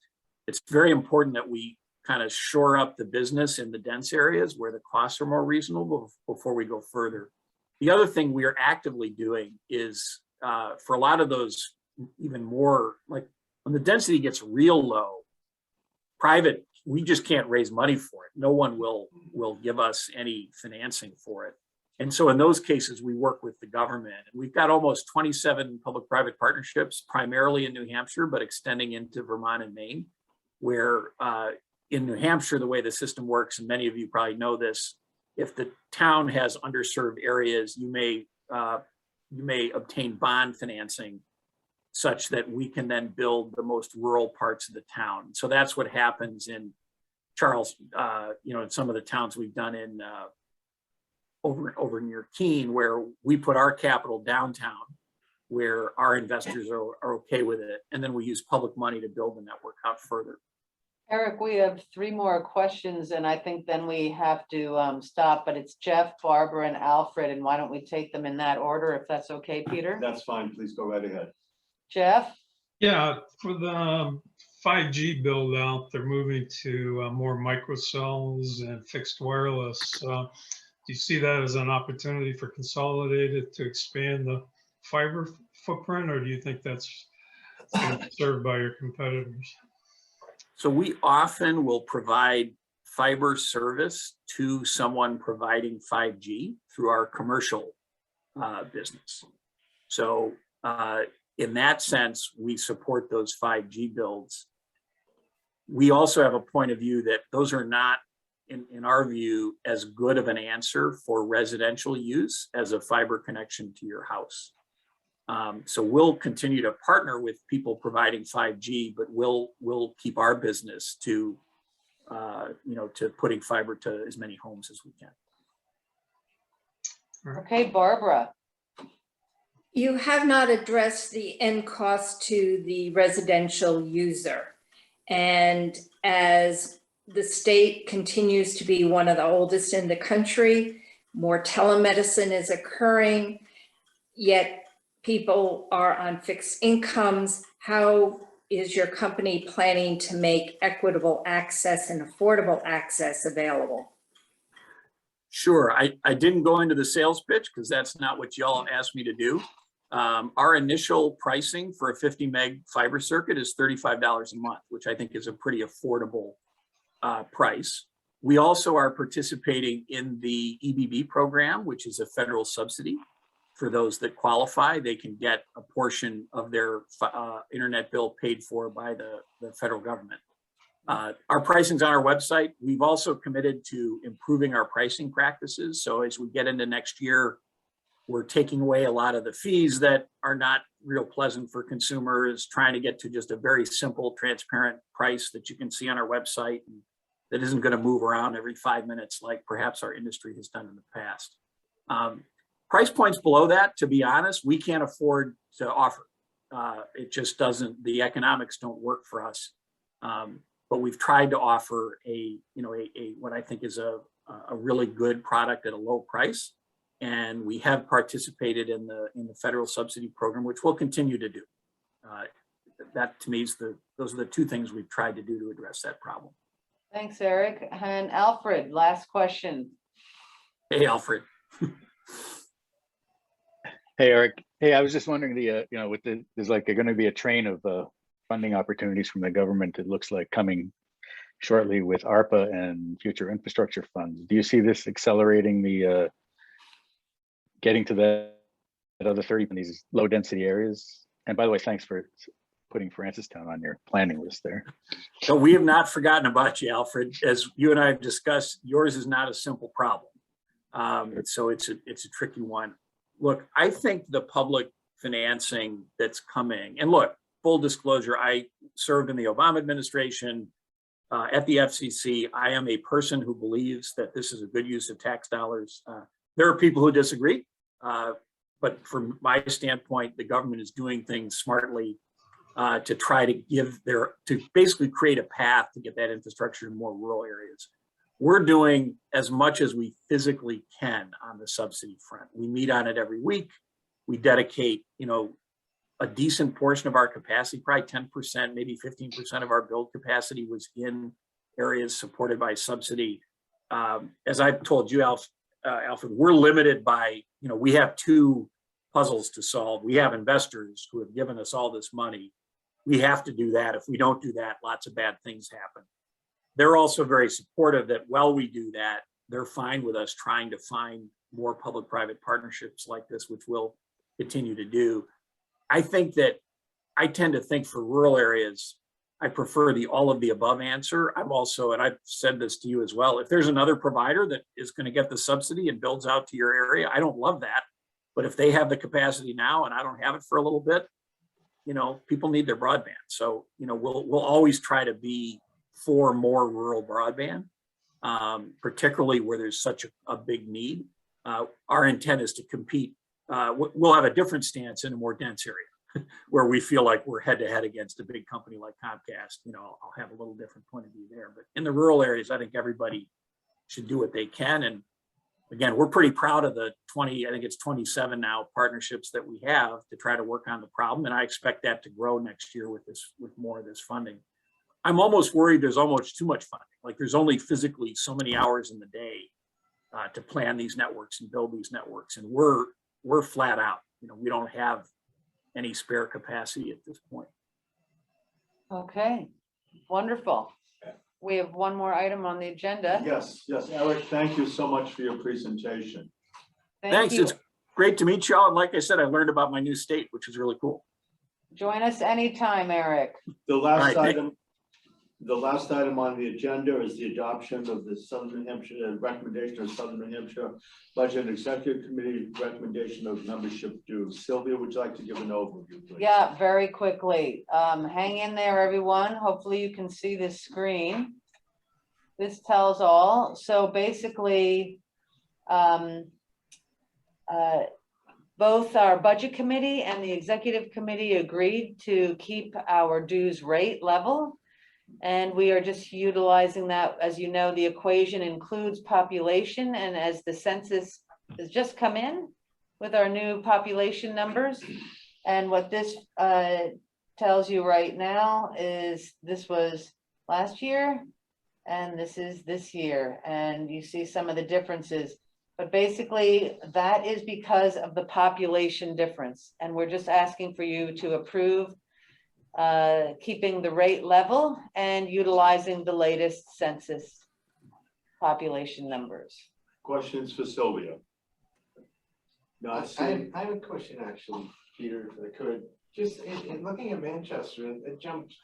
it's very important that we kind of shore up the business in the dense areas where the costs are more reasonable before we go further. The other thing we are actively doing is for a lot of those even more, like when the density gets real low, private, we just can't raise money for it. No one will give us any financing for it. And so in those cases, we work with the government. And we've got almost 27 public-private partnerships, primarily in New Hampshire, but extending into Vermont and Maine, where in New Hampshire, the way the system works, and many of you probably know this, if the town has underserved areas, you may obtain bond financing such that we can then build the most rural parts of the town. So that's what happens in Charles, in some of the towns we've done in over near Keene, where we put our capital downtown, where our investors are okay with it. And then we use public money to build the network out further. Erik, we have 3 more questions and I think then we have to stop, but it's Jeff, Barbara and Alfred. And why don't we take them in that order, if that's okay, Peter? That's fine. Please go right ahead. Jeff? Yeah, for the 5G build out, they're moving to more microcells and fixed wireless. Do you see that as an opportunity for Consolidated to expand the fiber footprint, or do you think that's served by your competitors? So we often will provide fiber service to someone providing 5G through our commercial business. So in that sense, we support those 5G builds. We also have a point of view that those are not, in our view, as good of an answer for residential use as a fiber connection to your house. So we'll continue to partner with people providing 5G, but we'll keep our business to putting fiber to as many homes as we can. Okay, Barbara. You have not addressed the end cost to the residential user. And as the state continues to be one of the oldest in the country, more telemedicine is occurring, yet people are on fixed incomes. How is your company planning to make equitable access and affordable access available? Sure, I didn't go into the sales pitch because that's not what y'all asked me to do. Our initial pricing for a 50 meg fiber circuit is $35 a month, which I think is a pretty affordable price. We also are participating in the EBB program, which is a federal subsidy. For those that qualify, they can get a portion of their internet bill paid for by the federal government. Our pricing's on our website. We've also committed to improving our pricing practices. So as we get into next year, we're taking away a lot of the fees that are not real pleasant for consumers, trying to get to just a very simple, transparent price that you can see on our website and that isn't going to move around every 5 minutes like perhaps our industry has done in the past. Price points below that, to be honest, we can't afford to offer. It just doesn't, the economics don't work for us. But we've tried to offer what I think is a really good product at a low price. And we have participated in the federal subsidy program, which we'll continue to do. That to me is those are the 2 things we've tried to do to address that problem. Thanks, Erik. And Alfred, last question. Hey, Alfred. Hey, Erik. Hey, I was just wondering, there's like going to be a train of funding opportunities from the government, it looks like, coming shortly with ARPA and future infrastructure funds. Do you see this accelerating the getting to that other 30 in these low density areas? And by the way, thanks for putting Francistown on your planning list there. So we have not forgotten about you, Alfred. As you and I have discussed, yours is not a simple problem. So it's a tricky one. Look, I think the public financing that's coming, and look, full disclosure, I served in the Obama administration at the FCC. I am a person who believes that this is a good use of tax dollars. There are people who disagree, but from my standpoint, the government is doing things smartly to try to to basically create a path to get that infrastructure in more rural areas. We're doing as much as we physically can on the subsidy front. We meet on it every week. We dedicate, a decent portion of our capacity, probably 10%, maybe 15% of our build capacity was in areas supported by subsidy. As I've told you, Alfred, we're limited by, we have two puzzles to solve. We have investors who have given us all this money. We have to do that. If we don't do that, lots of bad things happen. They're also very supportive that while we do that, they're fine with us trying to find more public-private partnerships like this, which we'll continue to do. I think that I tend to think for rural areas, I prefer the all of the above answer. I'm also, and I've said this to you as well, if there's another provider that is going to get the subsidy and builds out to your area, I don't love that. But if they have the capacity now and I don't have it for a little bit, people need their broadband. So, we'll always try to be for more rural broadband, particularly where there's such a big need. Our intent is to compete. We'll have a different stance in a more dense area where we feel like we're head to head against a big company like Comcast. I'll have a little different point of view there. But in the rural areas, I think everybody should do what they can. And again, we're pretty proud of the 27 now partnerships that we have to try to work on the problem. And I expect that to grow next year with more of this funding. I'm almost worried there's almost too much funding. Like there's only physically so many hours in the day to plan these networks and build these networks. And we're flat out. We don't have any spare capacity at this point. Okay, wonderful. We have one more item on the agenda. Yes, Eric, thank you so much for your presentation. Thanks. You. It's great to meet y'all. And like I said, I learned about my new state, which is really cool. Join us anytime, Eric. The last item on the agenda is the adoption of the Southern New Hampshire recommendation of Southern New Hampshire Budget Executive Committee recommendation of membership dues. Sylvia, would you like to give an overview, please? Yeah, very quickly. Hang in there, everyone. Hopefully you can see this screen. This tells all. So basically, both our budget committee and the executive committee agreed to keep our dues rate level. And we are just utilizing that. As you know, the equation includes population, and as the census has just come in with our new population numbers, and what this tells you right now is this was last year and this is this year, and you see some of the differences, but basically that is because of the population difference, and we're just asking for you to approve keeping the rate level and utilizing the latest census population numbers. Questions for Sylvia? I have a question actually, Peter, if I could. Just in looking at Manchester, it jumped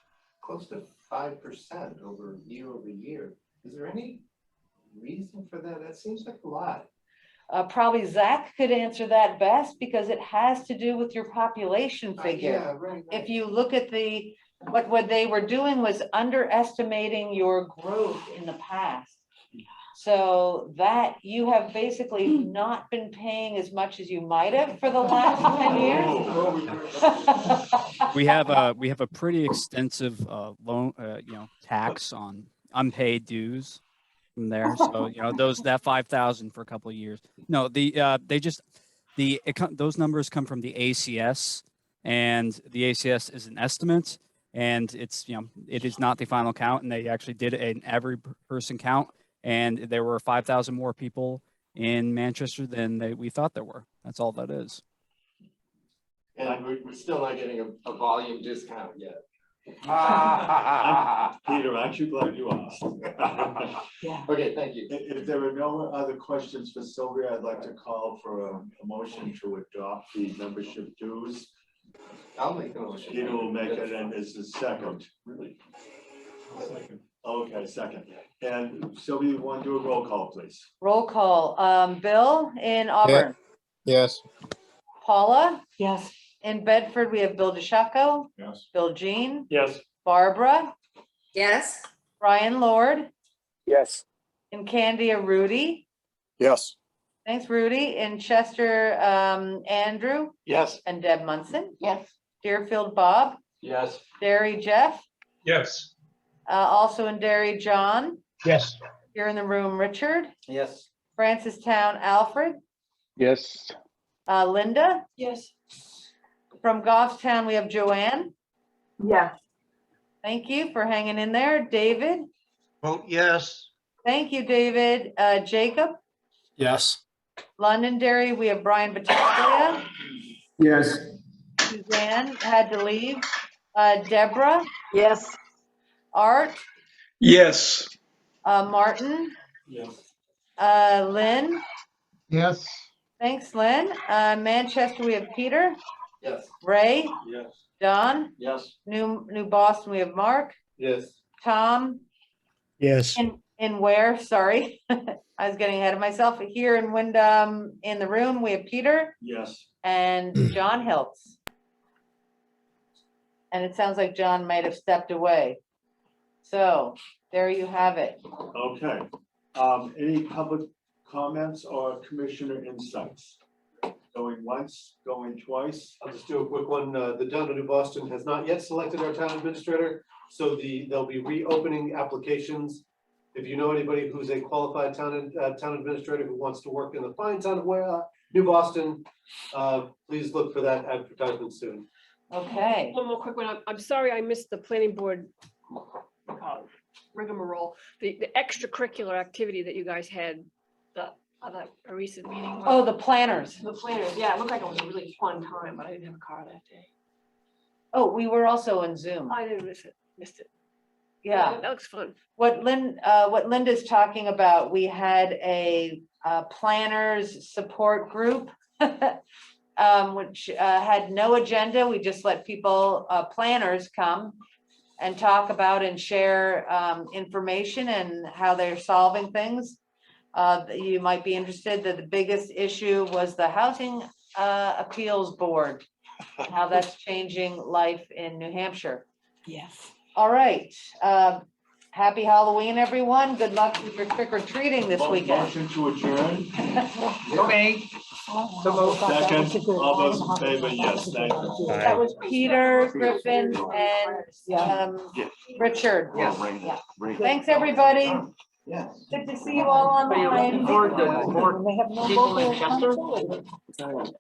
close to 5% over year. Is there any reason for that? That seems like a lot. Probably Zach could answer that best because it has to do with your population figure. Yeah, right. If you look at what they were doing was underestimating your growth in the past. So that you have basically not been paying as much as you might have for the last 10 years. We have a pretty extensive loan, tax on unpaid dues from there. So that 5,000 for a couple of years. No, those numbers come from the ACS, and the ACS is an estimate, and it is not the final count, and they actually did an every person count. And there were 5,000 more people in Manchester than we thought there were. That's all that is. And we're still not getting a volume discount yet. Peter, aren't you glad you asked? Yeah. Okay, thank you. If there are no other questions for Sylvia, I'd like to call for a motion to adopt the membership dues I'll make the motion. Peter will make it and is the second. Really? Okay, second. And Sylvia, you want to do a roll call, please? Roll call. Bill in Auburn. Yes. Paula? Yes. In Bedford, we have Bill DeShaco, Yes. Bill Jean, Yes. Barbara, Yes. Brian Lord, Yes. in Candia, Rudy. Yes. Thanks, Rudy. In Chester, Andrew, Yes. and Deb Munson. Yes. Deerfield, Bob, Yes. Derry, Jeff, Yes. also in Derry, John, Yes. here in the room, Richard, Yes. Francistown, Alfred, Yes. Linda. Yes. From Goffstown, we have Joanne. Yes. Thank you for hanging in there. David. Vote yes. Thank you, David. Jacob. Yes. Londonderry, we have Brian Battaglia. Yes. Suzanne had to leave. Deborah. Yes. Art. Yes. Martin. Yes. Lynn. Yes. Thanks, Lynn. Manchester, we have Peter. Yes. Ray. Yes. Don. Yes. New Boston, we have Mark. Yes. Tom. Yes. In where? Sorry. I was getting ahead of myself. Here in Wyndham, in the room, we have Peter Yes. and John Hiltz. And it sounds like John might have stepped away. So there you have it. Okay. Any public comments or commissioner insights? Going once, going twice? I'll just do a quick one. The town of New Boston has not yet selected our town administrator, so they'll be reopening applications. If you know anybody who's a qualified town administrator who wants to work in the fine town of New Boston, please look for that advertisement soon. Okay. One more quick one. I'm sorry I missed the planning board rigmarole, the extracurricular activity that you guys had, a recent meeting. Oh, the planners. The planners, yeah, it looked like it was a really fun time, but I didn't have a car that day. Oh, we were also in Zoom. I didn't missed it. Yeah. That looks fun. What Linda's talking about, we had a planners support group, which had no agenda. We just let people, planners come and talk about and share information and how they're solving things. You might be interested that the biggest issue was the Housing Appeals Board, how that's changing life in New Hampshire. Yes. All right. Happy Halloween, everyone. Good luck with your trick or treating this weekend. Motion to adjourn. Okay. Second, all those in favor, yes, thank you. That was Peter, Griffin, and Richard. Yes. Thanks, everybody. Yes. Good to see you all online. Are you looking forward to more people in Chester?